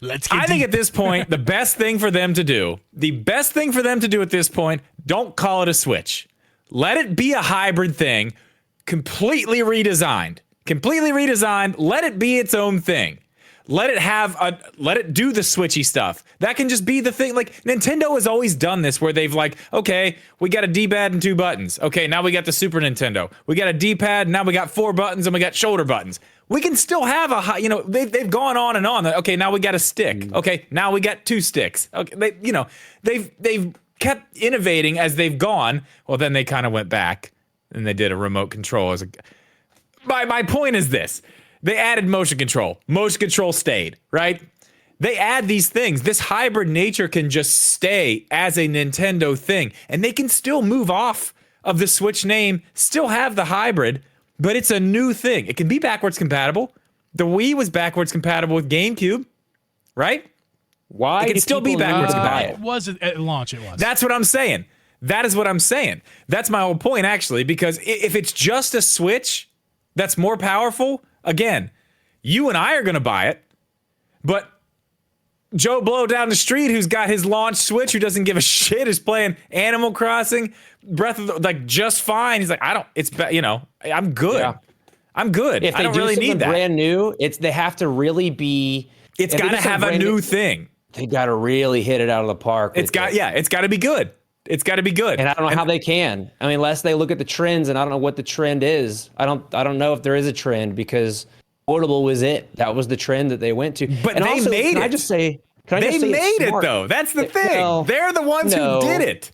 I think at this point, the best thing for them to do at this point, don't call it a Switch. Let it be a hybrid thing, completely redesigned. Let it be its own thing. Let it do the switchy stuff. That can just be the thing. Like Nintendo has always done this where they've like, okay, we got a D-pad and 2 buttons. Okay, now we got the Super Nintendo. We got a D-pad, now we got 4 buttons and we got shoulder buttons. We can still have they've gone on and on. Okay, now we got a stick. Okay, now we got 2 sticks. Okay, they've kept innovating as they've gone. Well, then they kind of went back and they did a remote control. My point is this. They added motion control. Motion control stayed, right? They add these things. This hybrid nature can just stay as a Nintendo thing. And they can still move off of the Switch name, still have the hybrid, but it's a new thing. It can be backwards compatible. The Wii was backwards compatible with GameCube, right? Why? It can still be backwards compatible. It was at launch, it was. That's what I'm saying. That is what I'm saying. That's my whole point, actually, because if it's just a Switch that's more powerful, again, you and I are going to buy it, but Joe Blow down the street who's got his launch Switch, who doesn't give a shit, is playing Animal Crossing, just fine. He's like, I'm good. Yeah. I'm good. If they I don't really need that. Brand new, they have to really be. It's got to have a new thing. They got to really hit it out of the park. It's got to be good. It's got to be good. And I don't know how they can. I mean, unless they look at the trends, and I don't know what the trend is. I don't know if there is a trend, because portable was it. That was the trend that they went to. But and they also, made it. Can I just say they made it, though. That's the thing. Well, they're the ones who did it.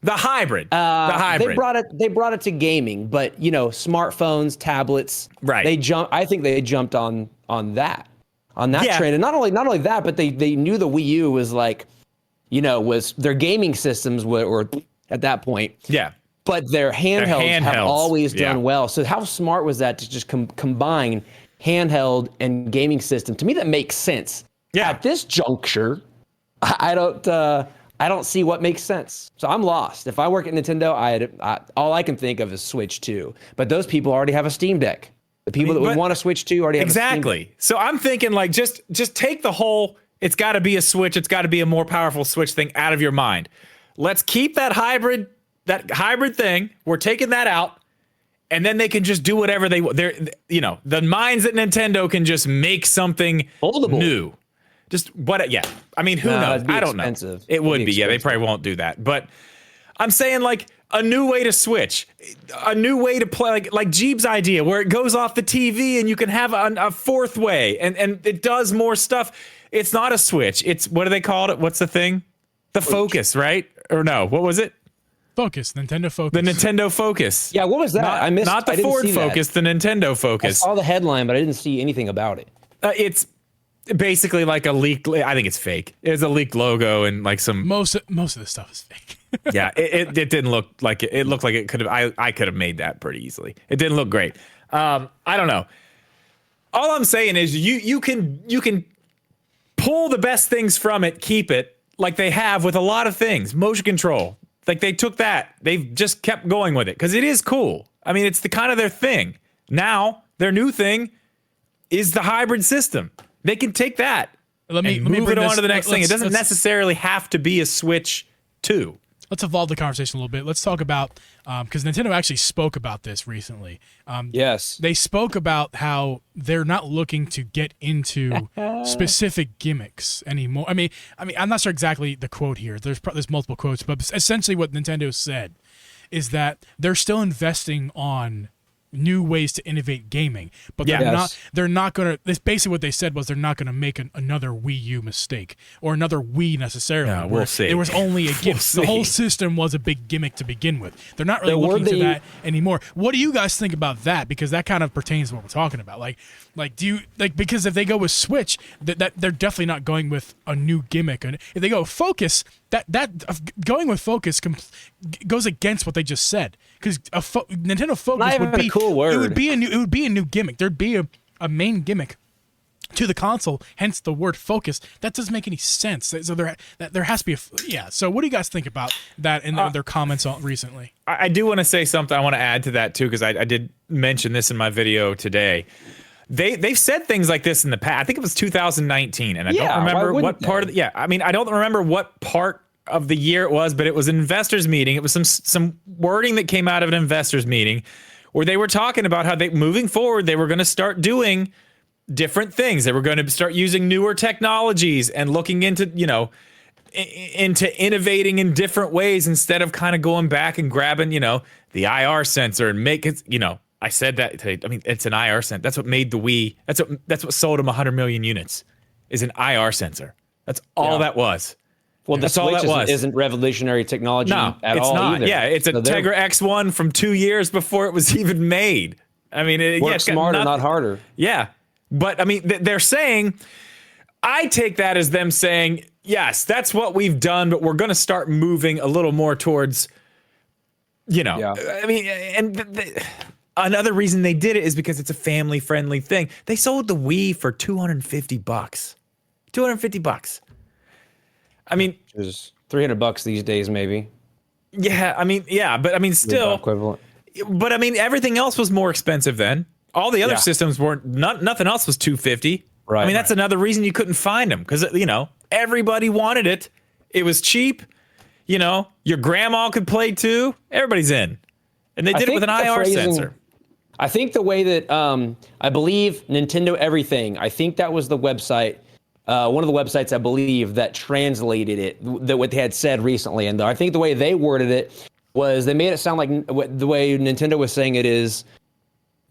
The hybrid. They brought it to gaming, but smartphones, tablets. Right. I think they jumped on that trend, and not only that, but they knew the Wii U was like, was their gaming systems were at that point. Yeah. But their handhelds have always done well. So how smart was that to just combine handheld and gaming system? To me, that makes sense. Yeah. At this juncture, I don't see what makes sense. So I'm lost. If I work at Nintendo, all I can think of is Switch 2. But those people already have a Steam Deck. The people that would want to Switch 2 already have a Steam Deck. Exactly. So I'm thinking, like, just take the whole. It's got to be a Switch. It's got to be a more powerful Switch thing out of your mind. Let's keep that hybrid thing. We're taking that out. And then they can just do whatever they want. They're, the minds at Nintendo can just make something Foldable. New. Just what? Yeah. I mean, who knows? I don't know. It would be. Yeah, they probably won't do that. But I'm saying like a new way to switch, a new way to play, like Geeb's idea, where it goes off the TV and you can have a fourth way, and it does more stuff. It's not a Switch. It's, what do they call it? What's the thing? The Focus, right? Or no? What was it? Focus, Nintendo Focus. The Nintendo Focus. Yeah, what was that? I missed. Not the Ford Focus, the Nintendo Focus. I saw the headline, but I didn't see anything about it. It's basically like a leaked. I think it's fake. It's a leaked logo and like some. Most of the stuff is fake. Yeah, it didn't look like it. It looked like it could have. I could have made that pretty easily. It didn't look great. I don't know. All I'm saying is you can pull the best things from it, keep it like they have with a lot of things. Motion control. Like they took that, they've just kept going with it because it is cool. I mean, it's the kind of their thing. Now their new thing is the hybrid system. They can take that. Let me move it on to the next thing. It doesn't necessarily have to be a Switch 2. Let's evolve the conversation a little bit. Let's talk about, because Nintendo actually spoke about this recently. Yes. They spoke about how they're not looking to get into specific gimmicks anymore. I mean, I'm not sure exactly the quote here. There's multiple quotes, but essentially what Nintendo said is that they're still investing on new ways to innovate gaming, but they're not going to, that's basically what they said was they're not going to make another Wii U mistake or another Wii necessarily. No, we'll see. It was only a gimmick. The whole system was a big gimmick to begin with. They're not really looking to that anymore. What do you guys think about that? Because that kind of pertains to what we're talking about. Like do you because if they go with Switch, that they're definitely not going with a new gimmick. And if they go Focus, that going with Focus goes against what they just said. Because Nintendo Focus would be cool word. It would be a new gimmick. There'd be a main gimmick to the console, hence the word Focus. That doesn't make any sense. So there has to be So what do you guys think about that in their comments recently? I do want to say something. I want to add to that too, because I did mention this in my video today. They've said things like this in the past. I think it was 2019, and I don't remember what part of I don't remember what part of the year it was, but it was an investors meeting. It was some wording that came out of an investors meeting where they were talking about how moving forward, they were going to start doing different things. They were going to start using newer technologies and looking into, into innovating in different ways instead of kind of going back and grabbing, the IR sensor and make it, I said that today. I mean, it's an IR sensor. That's what made the Wii. That's what sold them 100 million units is an IR sensor. That's all that was. Well, the Switch isn't revolutionary technology at all either. Yeah, it's a Tegra X1 from 2 years before it was even made. I mean, it works smarter, not harder. Yeah, but I mean, they're saying, I take that as them saying, yes, that's what we've done, but we're going to start moving a little more towards, I mean, and another reason they did it is because it's a family-friendly thing. They sold the Wii for $250. $250. I mean, which is $300 these days, maybe. Yeah, I mean, but I mean, still equivalent. But I mean, everything else was more expensive then. All the other systems weren't. Nothing else was $250. Right. I mean, that's another reason you couldn't find them because everybody wanted it. It was cheap. Your grandma could play too. Everybody's in, and they did it with an IR sensor. I think the way that I believe Nintendo Everything. I think that was the website. One of the websites, I believe, that translated it, what they had said recently. And I think the way they worded it was they made it sound like the way Nintendo was saying it is,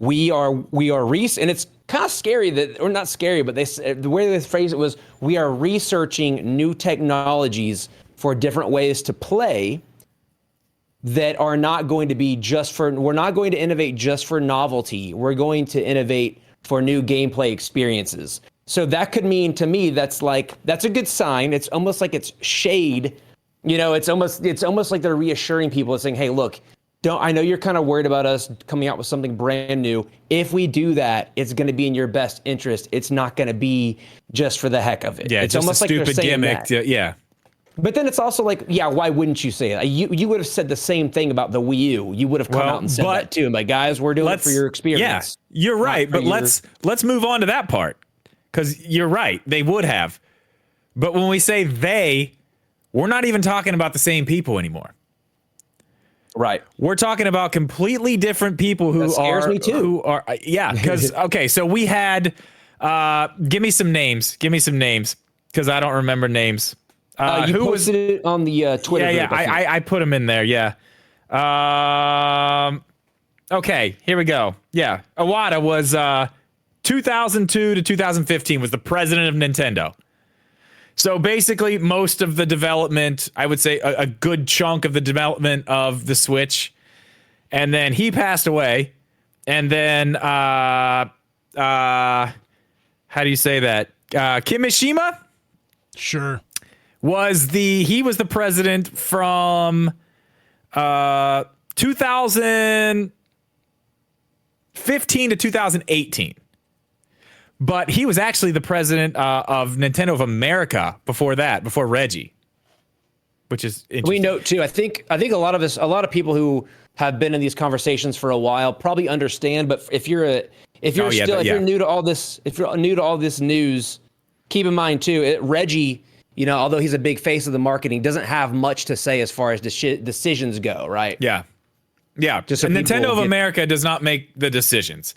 and it's kind of scary or not scary, but the way they phrased it was, we are researching new technologies for different ways to play that are not going to be we're not going to innovate just for novelty. We're going to innovate for new gameplay experiences. So that could mean to me that's a good sign. It's almost like it's shade. It's almost like they're reassuring people and saying, "Hey, look, I know you're kind of worried about us coming out with something brand new. If we do that, it's going to be in your best interest. It's not going to be just for the heck of it." Yeah, it's just almost a stupid like they're saying gimmick. that. Yeah. But then it's also like, why wouldn't you say it? You would have said the same thing about the Wii U. You would have come out and said that too. And like, guys, we're doing it for your experience. Yeah, you're right. But let's move on to that part. Because you're right, they would have. But when we say they, we're not even talking about the same people anymore. Right. We're talking about completely different people who That scares me too. Who are yeah, because okay, so we had give me some names because I don't remember names. You posted it on the Twitter. Yeah, group, I put them in there. Yeah. Okay, here we go. Yeah, Iwata was 2002 to 2015 was the president of Nintendo. So basically, most of the development, I would say a good chunk of the development of the Switch, and then he passed away, and then how do you say that? Kimishima Sure. was the president from 2015 to 2018. But he was actually the president of Nintendo of America before that, before Reggie, which is interesting. We note too. I think a lot of people who have been in these conversations for a while probably understand. But if you're new to all this, news, keep in mind too. Reggie, although he's a big face of the marketing, doesn't have much to say as far as decisions go. Right? Yeah. Just so and Nintendo of people America does not make the decisions.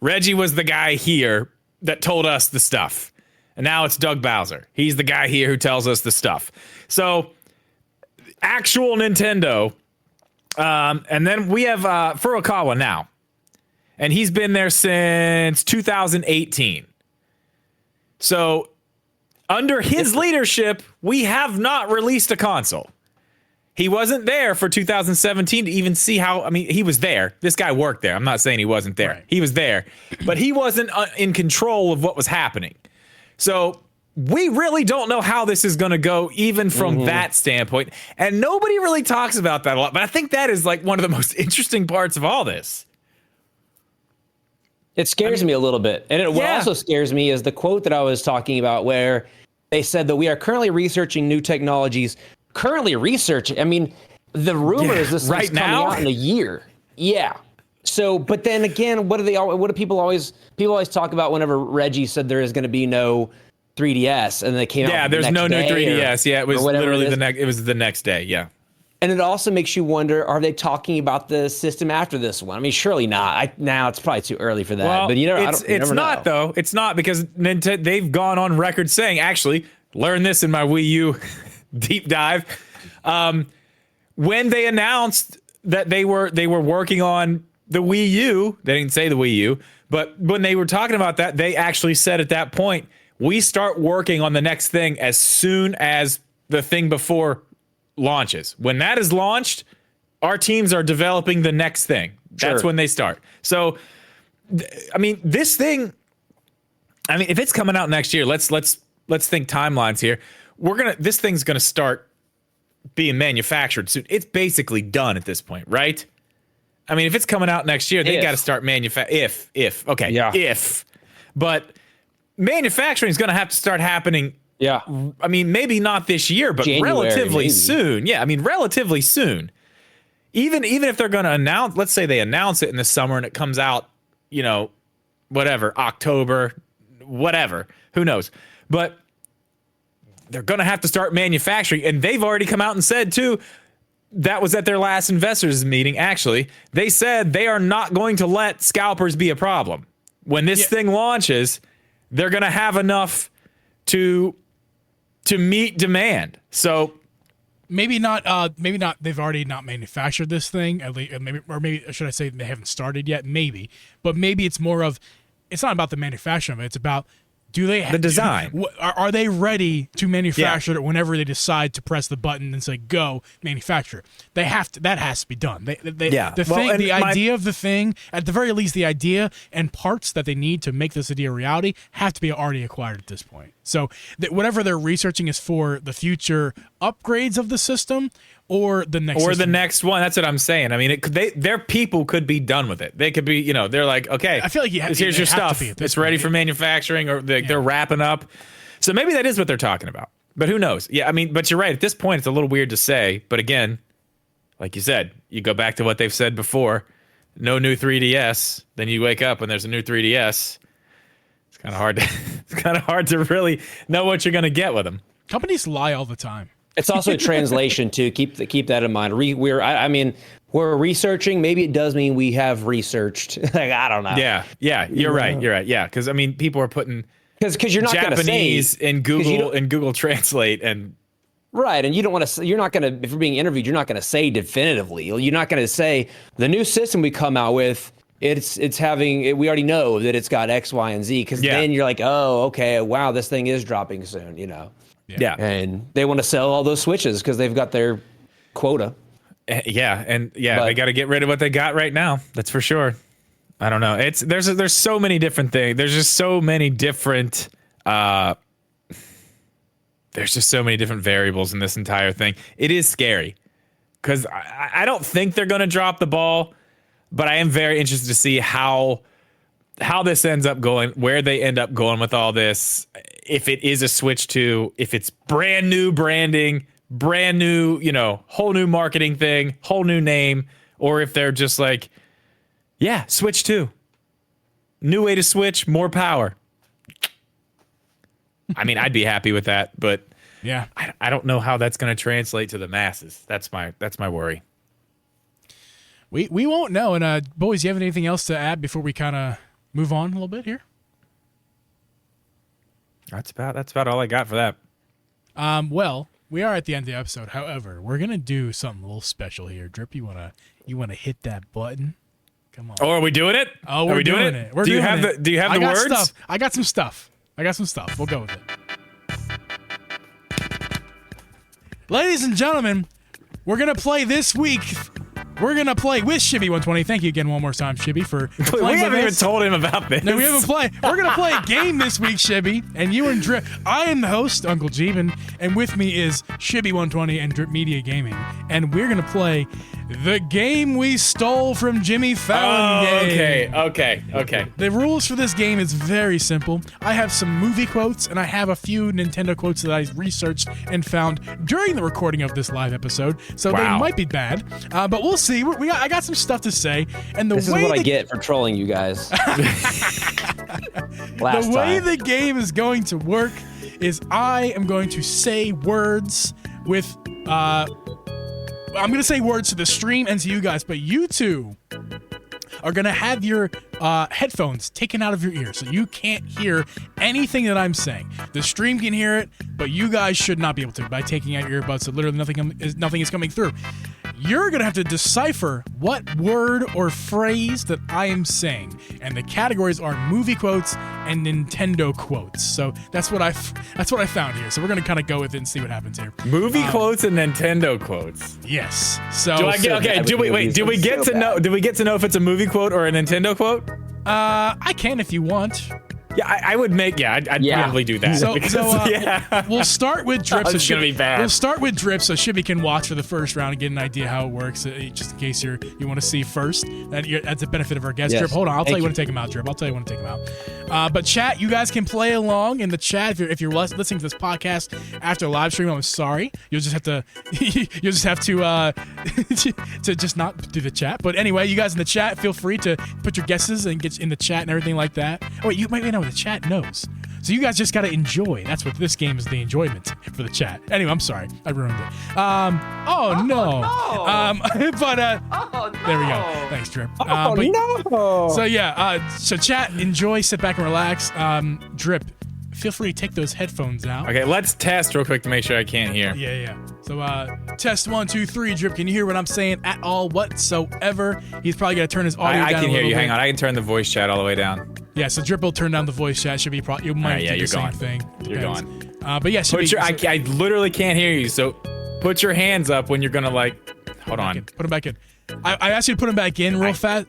Reggie was the guy here that told us the stuff. And now it's Doug Bowser. He's the guy here who tells us the stuff. So, actual Nintendo. And then we have Furukawa now. And he's been there since 2018. So, under his leadership, we have not released a console. He wasn't there for 2017 to even see how, he was there. This guy worked there. I'm not saying he wasn't there. Right. He was there. But he wasn't in control of what was happening. So we really don't know how this is going to go, even from that standpoint. And nobody really talks about that a lot. But I think that is like one of the most interesting parts of all this. It scares me a little bit. And what also scares me is the quote that I was talking about where they said that we are currently researching new technologies. Currently researching. The rumor is this right is coming now out in a year. Yeah. So, but then again, what do people always talk about whenever Reggie said there is going to be no 3DS and they came out. Yeah, there's no new 3DS. It was literally it was the next day. Yeah. And it also makes you wonder, are they talking about the system after this one? Surely not. Now it's probably too early for that. Well, but it's not though. It's not, because Nintendo, they've gone on record saying, actually, learn this in my Wii U deep dive. When they announced that they were working on the Wii U, they didn't say the Wii U, but when they were talking about that, they actually said at that point, we start working on the next thing as soon as the thing before launches. When that is launched, our teams are developing the next thing. That's when they start. So, this thing, if it's coming out next year, let's think timelines here. This thing's gonna start being manufactured soon. It's basically done at this point, right? If it's coming out next year, they got to start if. But manufacturing is going to have to start happening. Yeah. Maybe not this year, but January, relatively maybe. soon. Yeah, relatively soon. Even if they're going to announce, let's say they announce it in the summer and it comes out, whatever, October, whatever, who knows? But they're going to have to start manufacturing, and they've already come out and said too, that was at their last investors meeting, actually. They said they are not going to let scalpers be a problem. When this thing launches, they're going to have enough to meet demand. So maybe not. They've already not manufactured this thing, at least, maybe should I say they haven't started yet? Maybe, but maybe it's more of, it's not about the manufacturing of it. It's about, do they the design? Are they ready to manufacture it whenever they decide to press the button and say go manufacture? They have to. That has to be done. The idea of the thing, at the very least, the idea and parts that they need to make this idea a reality have to be already acquired at this point. So whatever they're researching is for the future upgrades of the system or the next or system. the next one. That's what I'm saying. Their people could be done with it. They could be, they're like, okay, I feel like here's your stuff. It's ready for manufacturing, or they're wrapping up. So maybe that is what they're talking about. But who knows? Yeah, but you're right. At this point, it's a little weird to say. But again, like you said, you go back to what they've said before. No new 3DS. Then you wake up and there's a new 3DS. It's kind of hard to really know what you're going to get with them. Companies lie all the time. It's also a translation too. Keep that in mind. I mean, we're researching. Maybe it does mean we have researched. Like, I don't know. Yeah. You're right. Yeah, because I mean, people are putting because you're not Japanese gonna say, in Google Translate and. Right, and you don't want to. You're not going to. If you're being interviewed, you're not going to say definitively. You're not going to say the new system we come out with. It's having. We already know that it's got X, Y, and Z. Because then you're like, oh, okay, wow, this thing is dropping soon. Yeah. And they want to sell all those Switches because they've got their quota. Yeah, they got to get rid of what they got right now. That's for sure. I don't know. There's so many different things. There's just so many different. There's just so many different variables in this entire thing. It is scary because I don't think they're going to drop the ball, but I am very interested to see how this ends up going, where they end up going with all this. If it is a Switch 2, if it's brand new branding, brand new, whole new marketing thing, whole new name, or if they're just like, yeah, Switch 2. New way to Switch, more power. I mean, I'd be happy with that, but yeah, I don't know how that's going to translate to the masses. That's my worry. We won't know. And boys, you have anything else to add before we kind of move on a little bit here? That's about all I got for that. Well, we are at the end of the episode. However, we're gonna do something a little special here. Drip, you wanna hit that button? Come on. Oh, are we doing it? Oh, we're doing it. Do you have the words? Stuff. I got some stuff. We'll go with it. Ladies and gentlemen, we're going to play this week. We're going to play with Shibby 120. Thank you again one more time, Shibby, for playing. We haven't even told him about this. No, we haven't played. We're going to play a game this week, Shibby, and you and Drip. I am the host, Uncle Geeb, and with me is Shibby 120 and Drip Media Gaming, and we're going to play the game we stole from Jimmy Fallon game. Okay. The rules for this game is very simple. I have some movie quotes, and I have a few Nintendo quotes that I researched and found during the recording of this live episode. So they might be bad, but we'll see. I got some stuff to say, and this is what I get for trolling you guys. The way the game is going to work is I am going to say words with. I'm going to say words to the stream and to you guys, but you two are going to have your headphones taken out of your ears, so you can't hear anything that I'm saying. The stream can hear it, but you guys should not be able to by taking out your earbuds, so literally nothing is coming through. You're going to have to decipher what word or phrase that I am saying, and the categories are movie quotes and Nintendo quotes. So that's what I found here. So we're going to kind of go with it and see what happens here. Movie quotes and Nintendo quotes. Yes. So do we get to know if it's a movie quote or a Nintendo quote? I can if you want. Yeah, I would make. Yeah, I'd probably do that. We'll start with Drip. It's gonna be bad. We'll start with Drip, so Shibby can watch for the first round and get an idea how it works, just in case you want to see first. That's the benefit of our guest. Yes. Drip, hold on. I'll tell you when to take him out, Drip. I'll tell you when to take him out. But chat, you guys can play along in the chat if you're listening to this podcast after live stream. I'm sorry, you'll just have to to just not do the chat. But anyway, you guys in the chat, feel free to put your guesses and get in the chat and everything like that. Oh wait, you might know. The chat knows. So you guys just got to enjoy. That's what this game is, the enjoyment for the chat. Anyway, I'm sorry. I ruined it. There we go. Thanks, Drip. So chat, enjoy, sit back and relax. Drip, feel free to take those headphones out. Okay, let's test real quick to make sure I can't hear. Yeah. So test 1, 2, 3. Drip, can you hear what I'm saying at all whatsoever? He's probably going to turn his audio down. I can hear you. Bit. Hang on. I can turn the voice chat all the way down. Yeah, so Drip will turn down the voice chat. Should be you might do the same thing. You're gone. But yeah, I literally can't hear you. So put your hands up when you're gonna hold on. Put them back in. I asked you to put them back in real fast.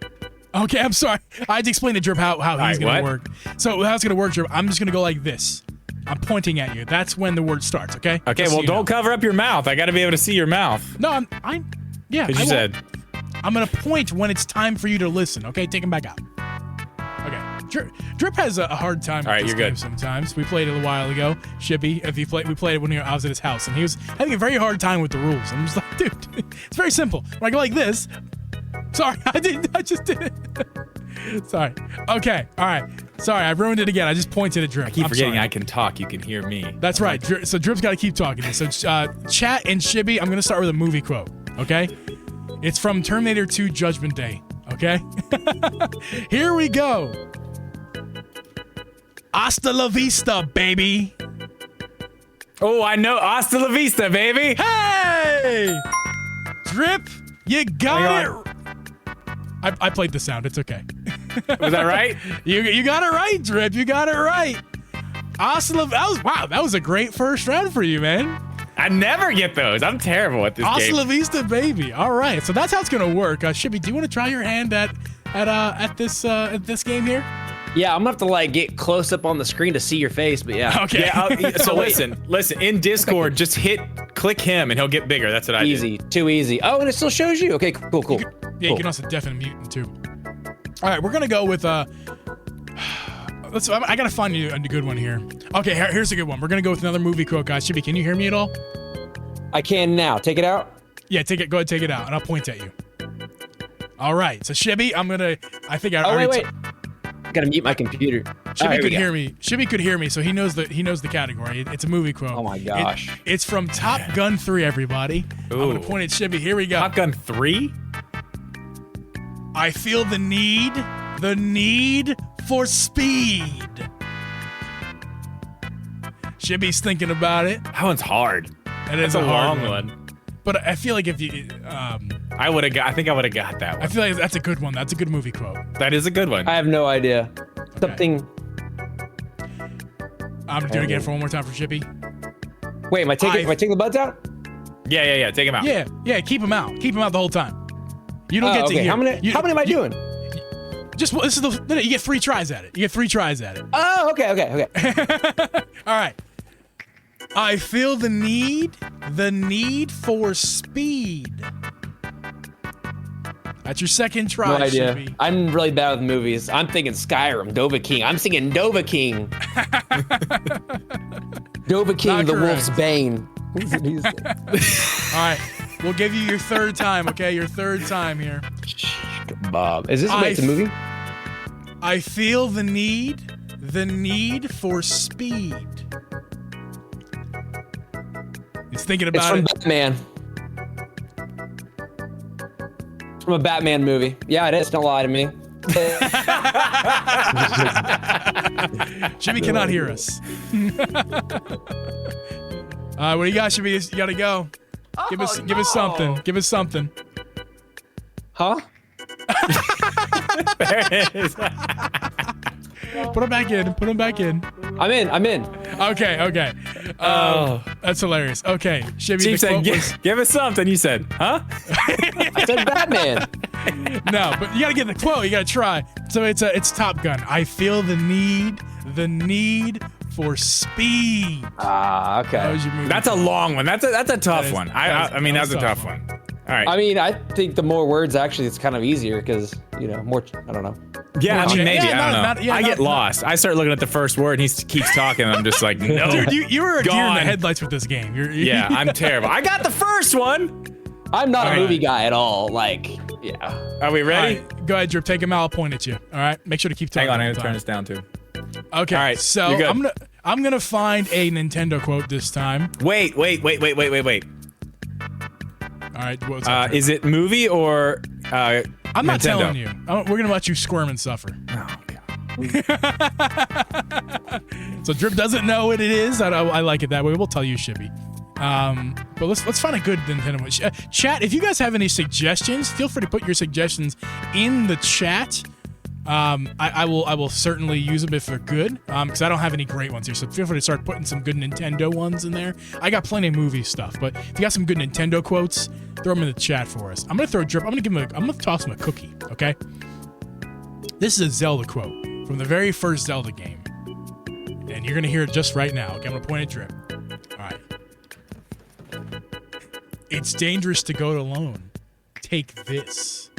Okay, I'm sorry. I had to explain to Drip how he's gonna work. So how it's gonna work, Drip? I'm just gonna go like this. I'm pointing at you. That's when the word starts. Okay. Okay. Just well, don't cover up your mouth. I got to be able to see your mouth. No, yeah. Because you said. I'm gonna point when it's time for you to listen. Okay, take him back out. Okay. Drip has a hard time with this game sometimes. We played it a while ago. Shibby, we played it when I was at his house, and he was having a very hard time with the rules. I'm just like, dude, it's very simple. When I go like this, Sorry, I just did it. Sorry. Okay. All right. Sorry, I ruined it again. I just pointed at Drip. I keep I'm forgetting sorry. I can talk. You can hear me. That's right. So Drip's got to keep talking. So chat and Shibby, I'm going to start with a movie quote, okay? It's from Terminator 2 Judgment Day, okay? Here we go. Hasta la vista, baby. Oh, I know. Hasta la vista, baby. Hey! Drip, you got Hang it. I played the sound. It's okay. Was that right? You got it right, Drip. You got it right. That was a great first round for you, man. I never get those. I'm terrible at this Hasta game. la vista, baby. All right, so that's how it's gonna work. Shibby, do you want to try your hand at this game here? Yeah, I'm gonna have to like get close up on the screen to see your face, but yeah. Okay. Yeah. So listen. In Discord, just click him, and he'll get bigger. That's what I Easy, too easy. Oh, and it still shows you. Okay, cool. You can also deafen mute too. All right, we're gonna go with I gotta find you a good one here. Okay, here's a good one. We're gonna go with another movie quote, guys. Shibby, can you hear me at all? I can now. Take it out. Yeah, take it. Go ahead, take it out, and I'll point at you. All right, so Shibby, Oh, wait. Gotta mute my computer. Shibby could hear me. Shibby could hear me, so he knows the category. It's a movie quote. Oh my gosh. It's from Top Gun 3, everybody. I'm gonna point at Shibby. Here we go. Top Gun 3? I feel the need for speed. Shibby's thinking about it. That one's hard. It is That's a a hard long one. But I feel like if you, I think I would have got that one. I feel like that's a good one. That's a good movie quote. That is a good one. I have no idea. Something. I'm gonna do it again for one more time for Shibby. Wait, am I taking the buds out? Yeah. Take him out. Yeah. Keep him out. Keep him out the whole time. You don't get to okay. hear. How many am I doing? You get 3 tries at it. Oh, okay. All right. I feel the need for speed. That's your second try. No idea. Shibby. I'm really bad with movies. I'm thinking Skyrim, Dova King. I'm singing Dova King. Dova King, Not the correct. Wolf's Bane. All right. We'll give you your third time, okay? Your third time here. Bob. Is this it's a movie? I feel the need for speed. He's thinking It's about from it. Batman. It's from a Batman movie. Yeah, it is. Don't lie to me. Jimmy cannot hear us. What do you got, Jimmy? You gotta go. Give us something. Give us something. Huh? There it is. Put him back in. I'm in. Okay. That's hilarious. Okay, Shibby. Chief said, give us something. You said, huh? I said Batman. No, but you gotta get the quote. You gotta try. So it's Top Gun. I feel the need for speed. Ah, okay. That was your movie. That's a long one. That's a tough one. I mean, that's a tough one. one. All right. I mean, I think the more words actually, it's kind of easier because more. I don't know. Yeah, I mean, maybe. Yeah, I don't know. I get lost. I start looking at the first word, and he keeps talking, and I'm just like, no. Dude, you were a deer in the Gone. headlights with this game. Yeah, I'm terrible. I got the first one. I'm not a Alright. movie guy at all. Like, yeah. Are we All ready? right, go ahead, Drip. Take him out. I'll point at you. All right. Make sure to keep talking. Hang on, I the gotta whole turn time. this down too. Okay. All right, So you're good. I'm gonna find a Nintendo quote this time. Wait. All right. What's up, Drip? Is it movie or I'm not Nintendo? telling you. We're gonna let you squirm and suffer. Oh, God. So Drip doesn't know what it is. I like it that way. We'll tell you, Shibby. But let's find a good Nintendo one. Chat, if you guys have any suggestions, feel free to put your suggestions in the chat. I will certainly use them if they're good, because I don't have any great ones here. So feel free to start putting some good Nintendo ones in there. I got plenty of movie stuff, but if you got some good Nintendo quotes, throw them in the chat for us. I'm gonna throw Drip. I'm gonna toss him a cookie. Okay. This is a Zelda quote from the very first Zelda game, and you're gonna hear it just right now. Okay, I'm gonna point at Drip. All right. It's dangerous to go it alone. Take this.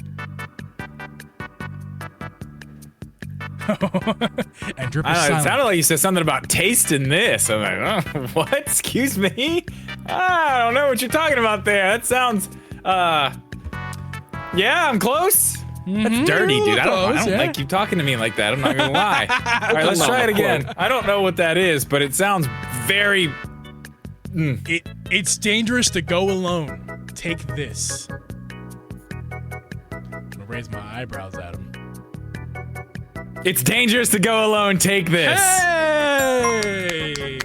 And Drip is I don't know, it silent. sounded like you said something about tasting this. I'm like, oh, what? Excuse me? I don't know what you're talking about there. That sounds, Yeah, I'm close. That's dirty, dude. I don't yeah. like you talking to me like that. I'm not gonna lie. All right, let's try it again. I don't know what that is, but it sounds very. It's dangerous to go alone. Take this. I'm gonna raise my eyebrows at him. It's dangerous to go alone. Take this. Hey!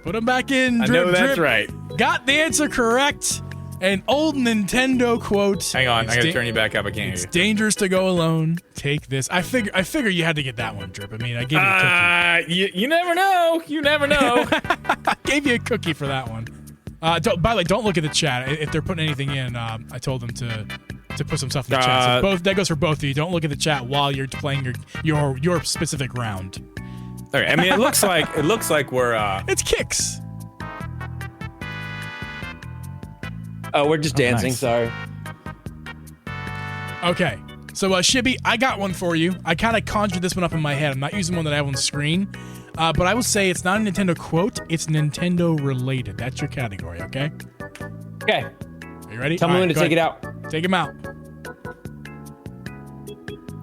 Put him back in. I Drip, know that's drip. right. Got the answer correct. An old Nintendo quote. Hang on, I gotta turn you back up. I can't hear It's you. dangerous to go alone. Take this. I figure you had to get that one, Drip. I mean, I gave you a cookie. You never know. You never know. I gave you a cookie for that one. By the way, don't look at the chat. If they're putting anything in, I told them to put some stuff in the chat. So that goes for both of you. Don't look at the chat while you're playing your specific round. Okay, I mean, it looks like we're. It's kicks. Oh, we're just dancing. nice. Sorry. Okay. So, Shibby, I got one for you. I kind of conjured this one up in my head. I'm not using one that I have on the screen. But I will say it's not a Nintendo quote. It's Nintendo related. That's your category, okay? Okay. Are you ready? Tell me when to take it out. Take him out.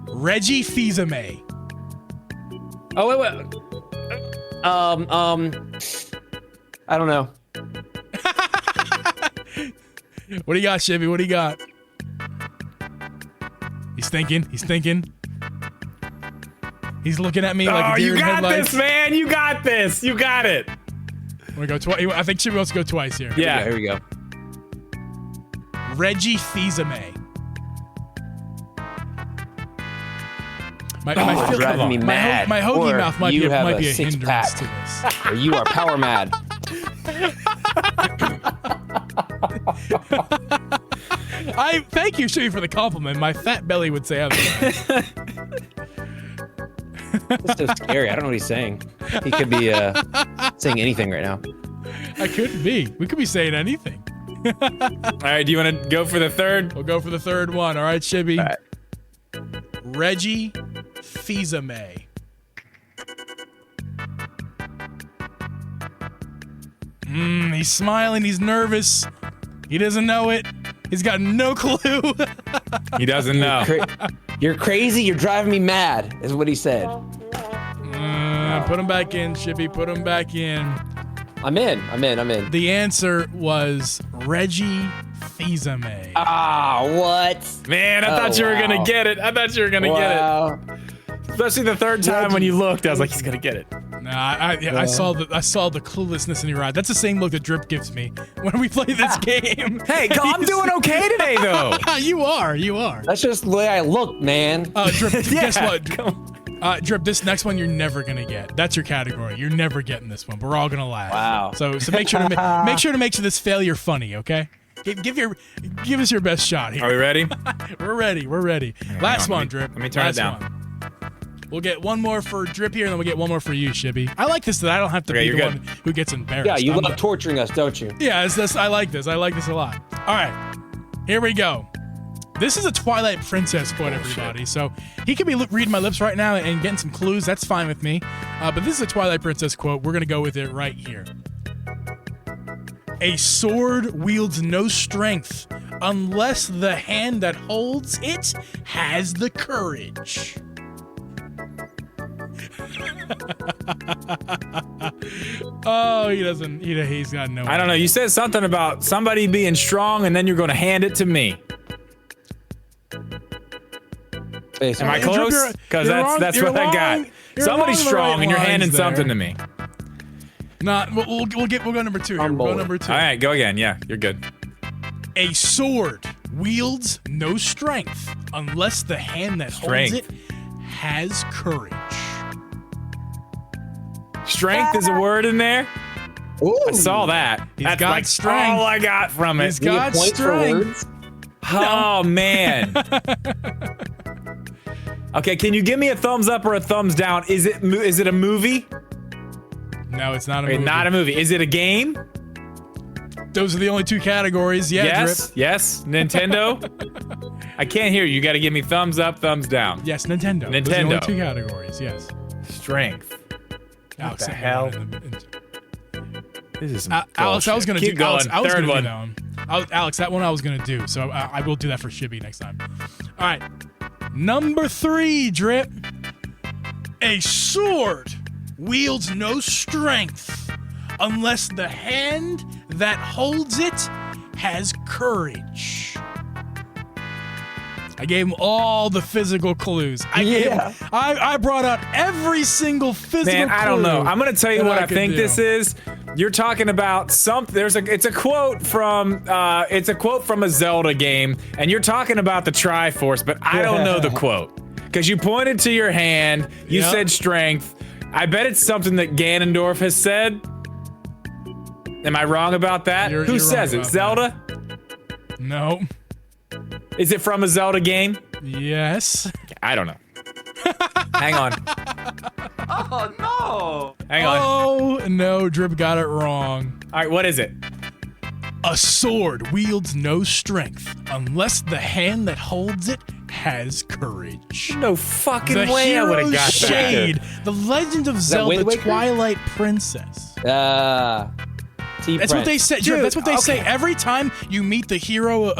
Reggie Fils-Aimé. Oh, wait. I don't know. What do you got, Shibby? What do you got? He's thinking. He's looking at me like a deer you in got headlights. this, man. You got this. You got it. Want to go twice? I think Shibby wants to go twice here. Yeah. Here we go. Reggie Fils-Aimé. Driving me mad. My hoagie Or mouth might you be have a a hindrance six-pack. to this. Or you are power mad. I thank you, Shibby, for the compliment. My fat belly would say otherwise. That's so scary. I don't know what he's saying. He could be saying anything right now. I could be. We could be saying anything. All right. Do you want to go for the third? We'll go for the third one. All right, Shibby. All right. Reggie Fils-Aimé. He's smiling. He's nervous. He doesn't know it. He's got no clue. He doesn't know. You're crazy. You're driving me mad, is what he said. Put him back in, Shibby. Put him back in. I'm in. The answer was Reggie Fils-Aimé. Ah, what? Man, I thought you were gonna get it. Wow. Especially the third time when you looked, I was like, he's gonna get it. Nah, I saw the cluelessness in your eye. That's the same look that Drip gives me when we play this game. Hey, I'm doing okay today, though. You are. That's just the way I look, man. Drip, Yeah, guess what? Drip, this next one you're never gonna get. That's your category. You're never getting this one, but we're all gonna laugh. Wow. So make sure to make this failure funny, okay? Give us your best shot here. Are we ready? We're ready. Last one, Drip. Let me turn it down. One. We'll get one more for Drip here, and then we'll get one more for you, Shibby. I like this that I don't have to be the one who gets embarrassed. Yeah, you love torturing us, don't you? Yeah, I like this. I like this a lot. All right, here we go. This is a Twilight Princess quote, everybody. So he could be reading my lips right now and getting some clues. That's fine with me. But this is a Twilight Princess quote. We're going to go with it right here. A sword wields no strength unless the hand that holds it has the courage. Oh, he doesn't. He's got no. I don't know. You said something about somebody being strong, and then you're going to hand it to me. Am I close? Because that's what I got. Somebody's strong, and you're handing something to me. We'll go number two here. We'll go number two. All right, go again. Yeah, you're good. A sword wields no strength unless the hand that holds it has courage. Strength is a word in there. Ooh. I saw that. That's got like strength. all I got from it. He's got strength. Oh man. Okay, can you give me a thumbs up or a thumbs down? Is it a movie? No, it's not a movie. Not a movie. Is it a game? Those are the only two categories. Yeah, yes. Drip. Yes. Nintendo. I can't hear you. You got to give me thumbs up, thumbs down. Yes, Nintendo. Those are the only two categories. Yes. Strength. Alex, What the hell? This is some Alex, I was gonna Keep do. going. Alex, I was Third gonna one. do that one. Alex, that one I was gonna do. So I will do that for Shibby next time. All right. Number 3, Drip. A sword wields no strength unless the hand that holds it has courage. I gave him all the physical clues. I brought out every single physical clue. Man, I don't know. I'm going to tell you what I think this is. You're talking about something. It's a quote from a Zelda game, and you're talking about the Triforce, but I don't know the quote because you pointed to your hand. You said strength. I bet it's something that Ganondorf has said. Am I wrong about that? Who says it? Zelda? That. No. Is it from a Zelda game? Yes. I don't know. Hang on. Oh, no. Hang on. Oh, no, Drip got it wrong. All right, what is it? A sword wields no strength unless the hand that holds it has courage. No fucking The way I would have Hero's got Shade, that. The Legend of Wind Zelda Waker? Twilight Princess. That's what they say. Dude, that's what they say okay. every time you meet the hero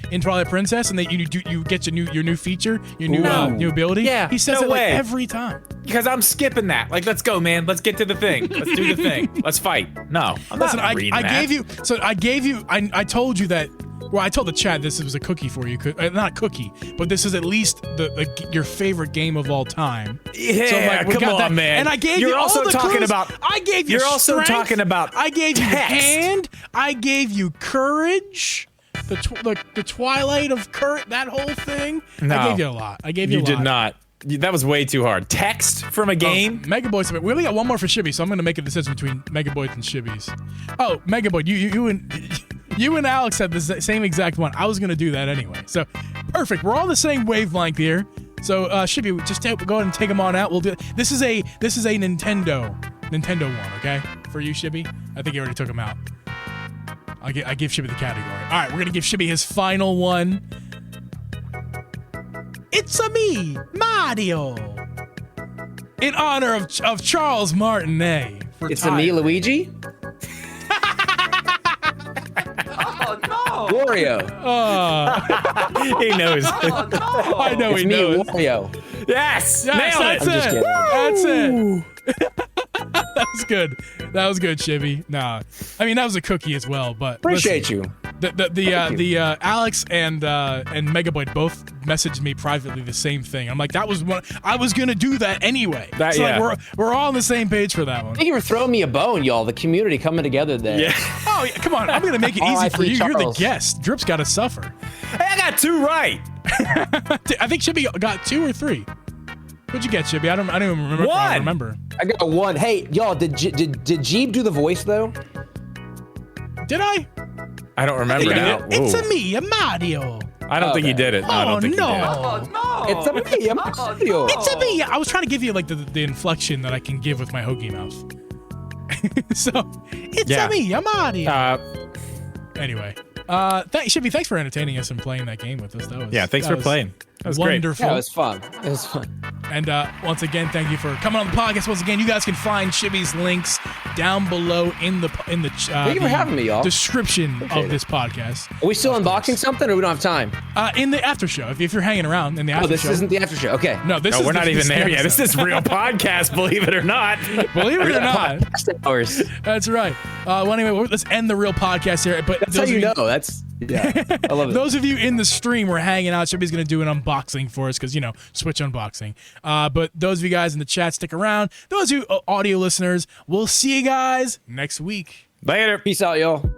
in Twilight Princess, and you get your new feature, your new ability. Yeah, he says no it like way. every time. Because I'm skipping that. Like, let's go, man. Let's get to the thing. Let's do the thing. Let's fight. No, I'm Listen, not reading I that. gave you. I told you that. Well, I told the chat this was a cookie for you. Not a cookie, but this is at least your favorite game of all time. Yeah, we come got on, that. man. And I gave You're you all also the talking clues. about. I gave you. You're also strength. talking about. I gave you the text. hand. I gave you courage. The Twilight of Kurt. That whole thing. No. I gave you a lot. I gave you. You a did lot. not. That was way too hard. Text from a game. Mega Boys. We only got one more for Shibby, so I'm going to make a decision between Mega Boys and Shibby's. Oh, Mega Boy, you and Alex had the same exact one. I was going to do that anyway. So perfect. We're all the same wavelength here. So Shibby, just go ahead and take them on out. We'll do. This is a Nintendo one, okay? For you, Shibby. I think you already took them out. I give Shibby the category. All right, we're going to give Shibby his final one. It's a me, Mario. In honor of Charles Martinet. It's a me, Luigi. Oh, no. Wario. He knows. Oh, no. I know It's he me, knows. Wario. Yes, Yes, nailed that's it. I'm just it. kidding. That's it. That was good. That was good, Shibby. Nah, I mean that was a cookie as well. But Appreciate you. The Alex and Megaboy both messaged me privately the same thing. I'm like, that was one I was gonna do that anyway. That- so yeah. like, we're all on the same page for that one. Thank you for throwing me a bone, y'all. The community coming together there. Yeah. Oh yeah, come on, I'm gonna make it easy for R.I.P. you. You're the Charles. guest. Drip's got to suffer. Hey, I got 2 right. I think Shibby got 2 or 3. What'd you get, Shibby? I don't even remember. I don't remember. I got 1. Hey, y'all, did Geeb do the voice though? Did I? I don't remember now. It's Whoa. a me, a Mario. I don't think he did it. No, I Oh, don't think no. he did. Oh, no. It's a me, a Mario. It's a me. I was trying to give you like the inflection that I can give with my hoagie mouth. So it's Yeah. a me, a Mario. Anyway, Shibby, thanks for entertaining us and playing that game with us. That was Thanks that for was playing. That was great. wonderful. Yeah, it was fun. It was fun. And once again, thank you for coming on the podcast. Once again, you guys can find Shibby's links down below in the Thank you for having me, y'all. description of Appreciate this podcast. Are we still unboxing something, or we don't have time? In the after show, if you're hanging around in the after Oh, this show. isn't the after show. Okay. No, this No, is we're not even is the there yet. This episode. is real podcast, believe it or not. Believe it or not. Podcast hours. That's right. Well, anyway, let's end the real podcast here. But That's how you know. That's I love it. Those of you in the stream, we're hanging out. Shibby's going to do an unboxing for us because, Switch unboxing. But those of you guys in the chat, stick around. Those of you audio listeners, we'll see you guys next week. Later. Peace out, y'all.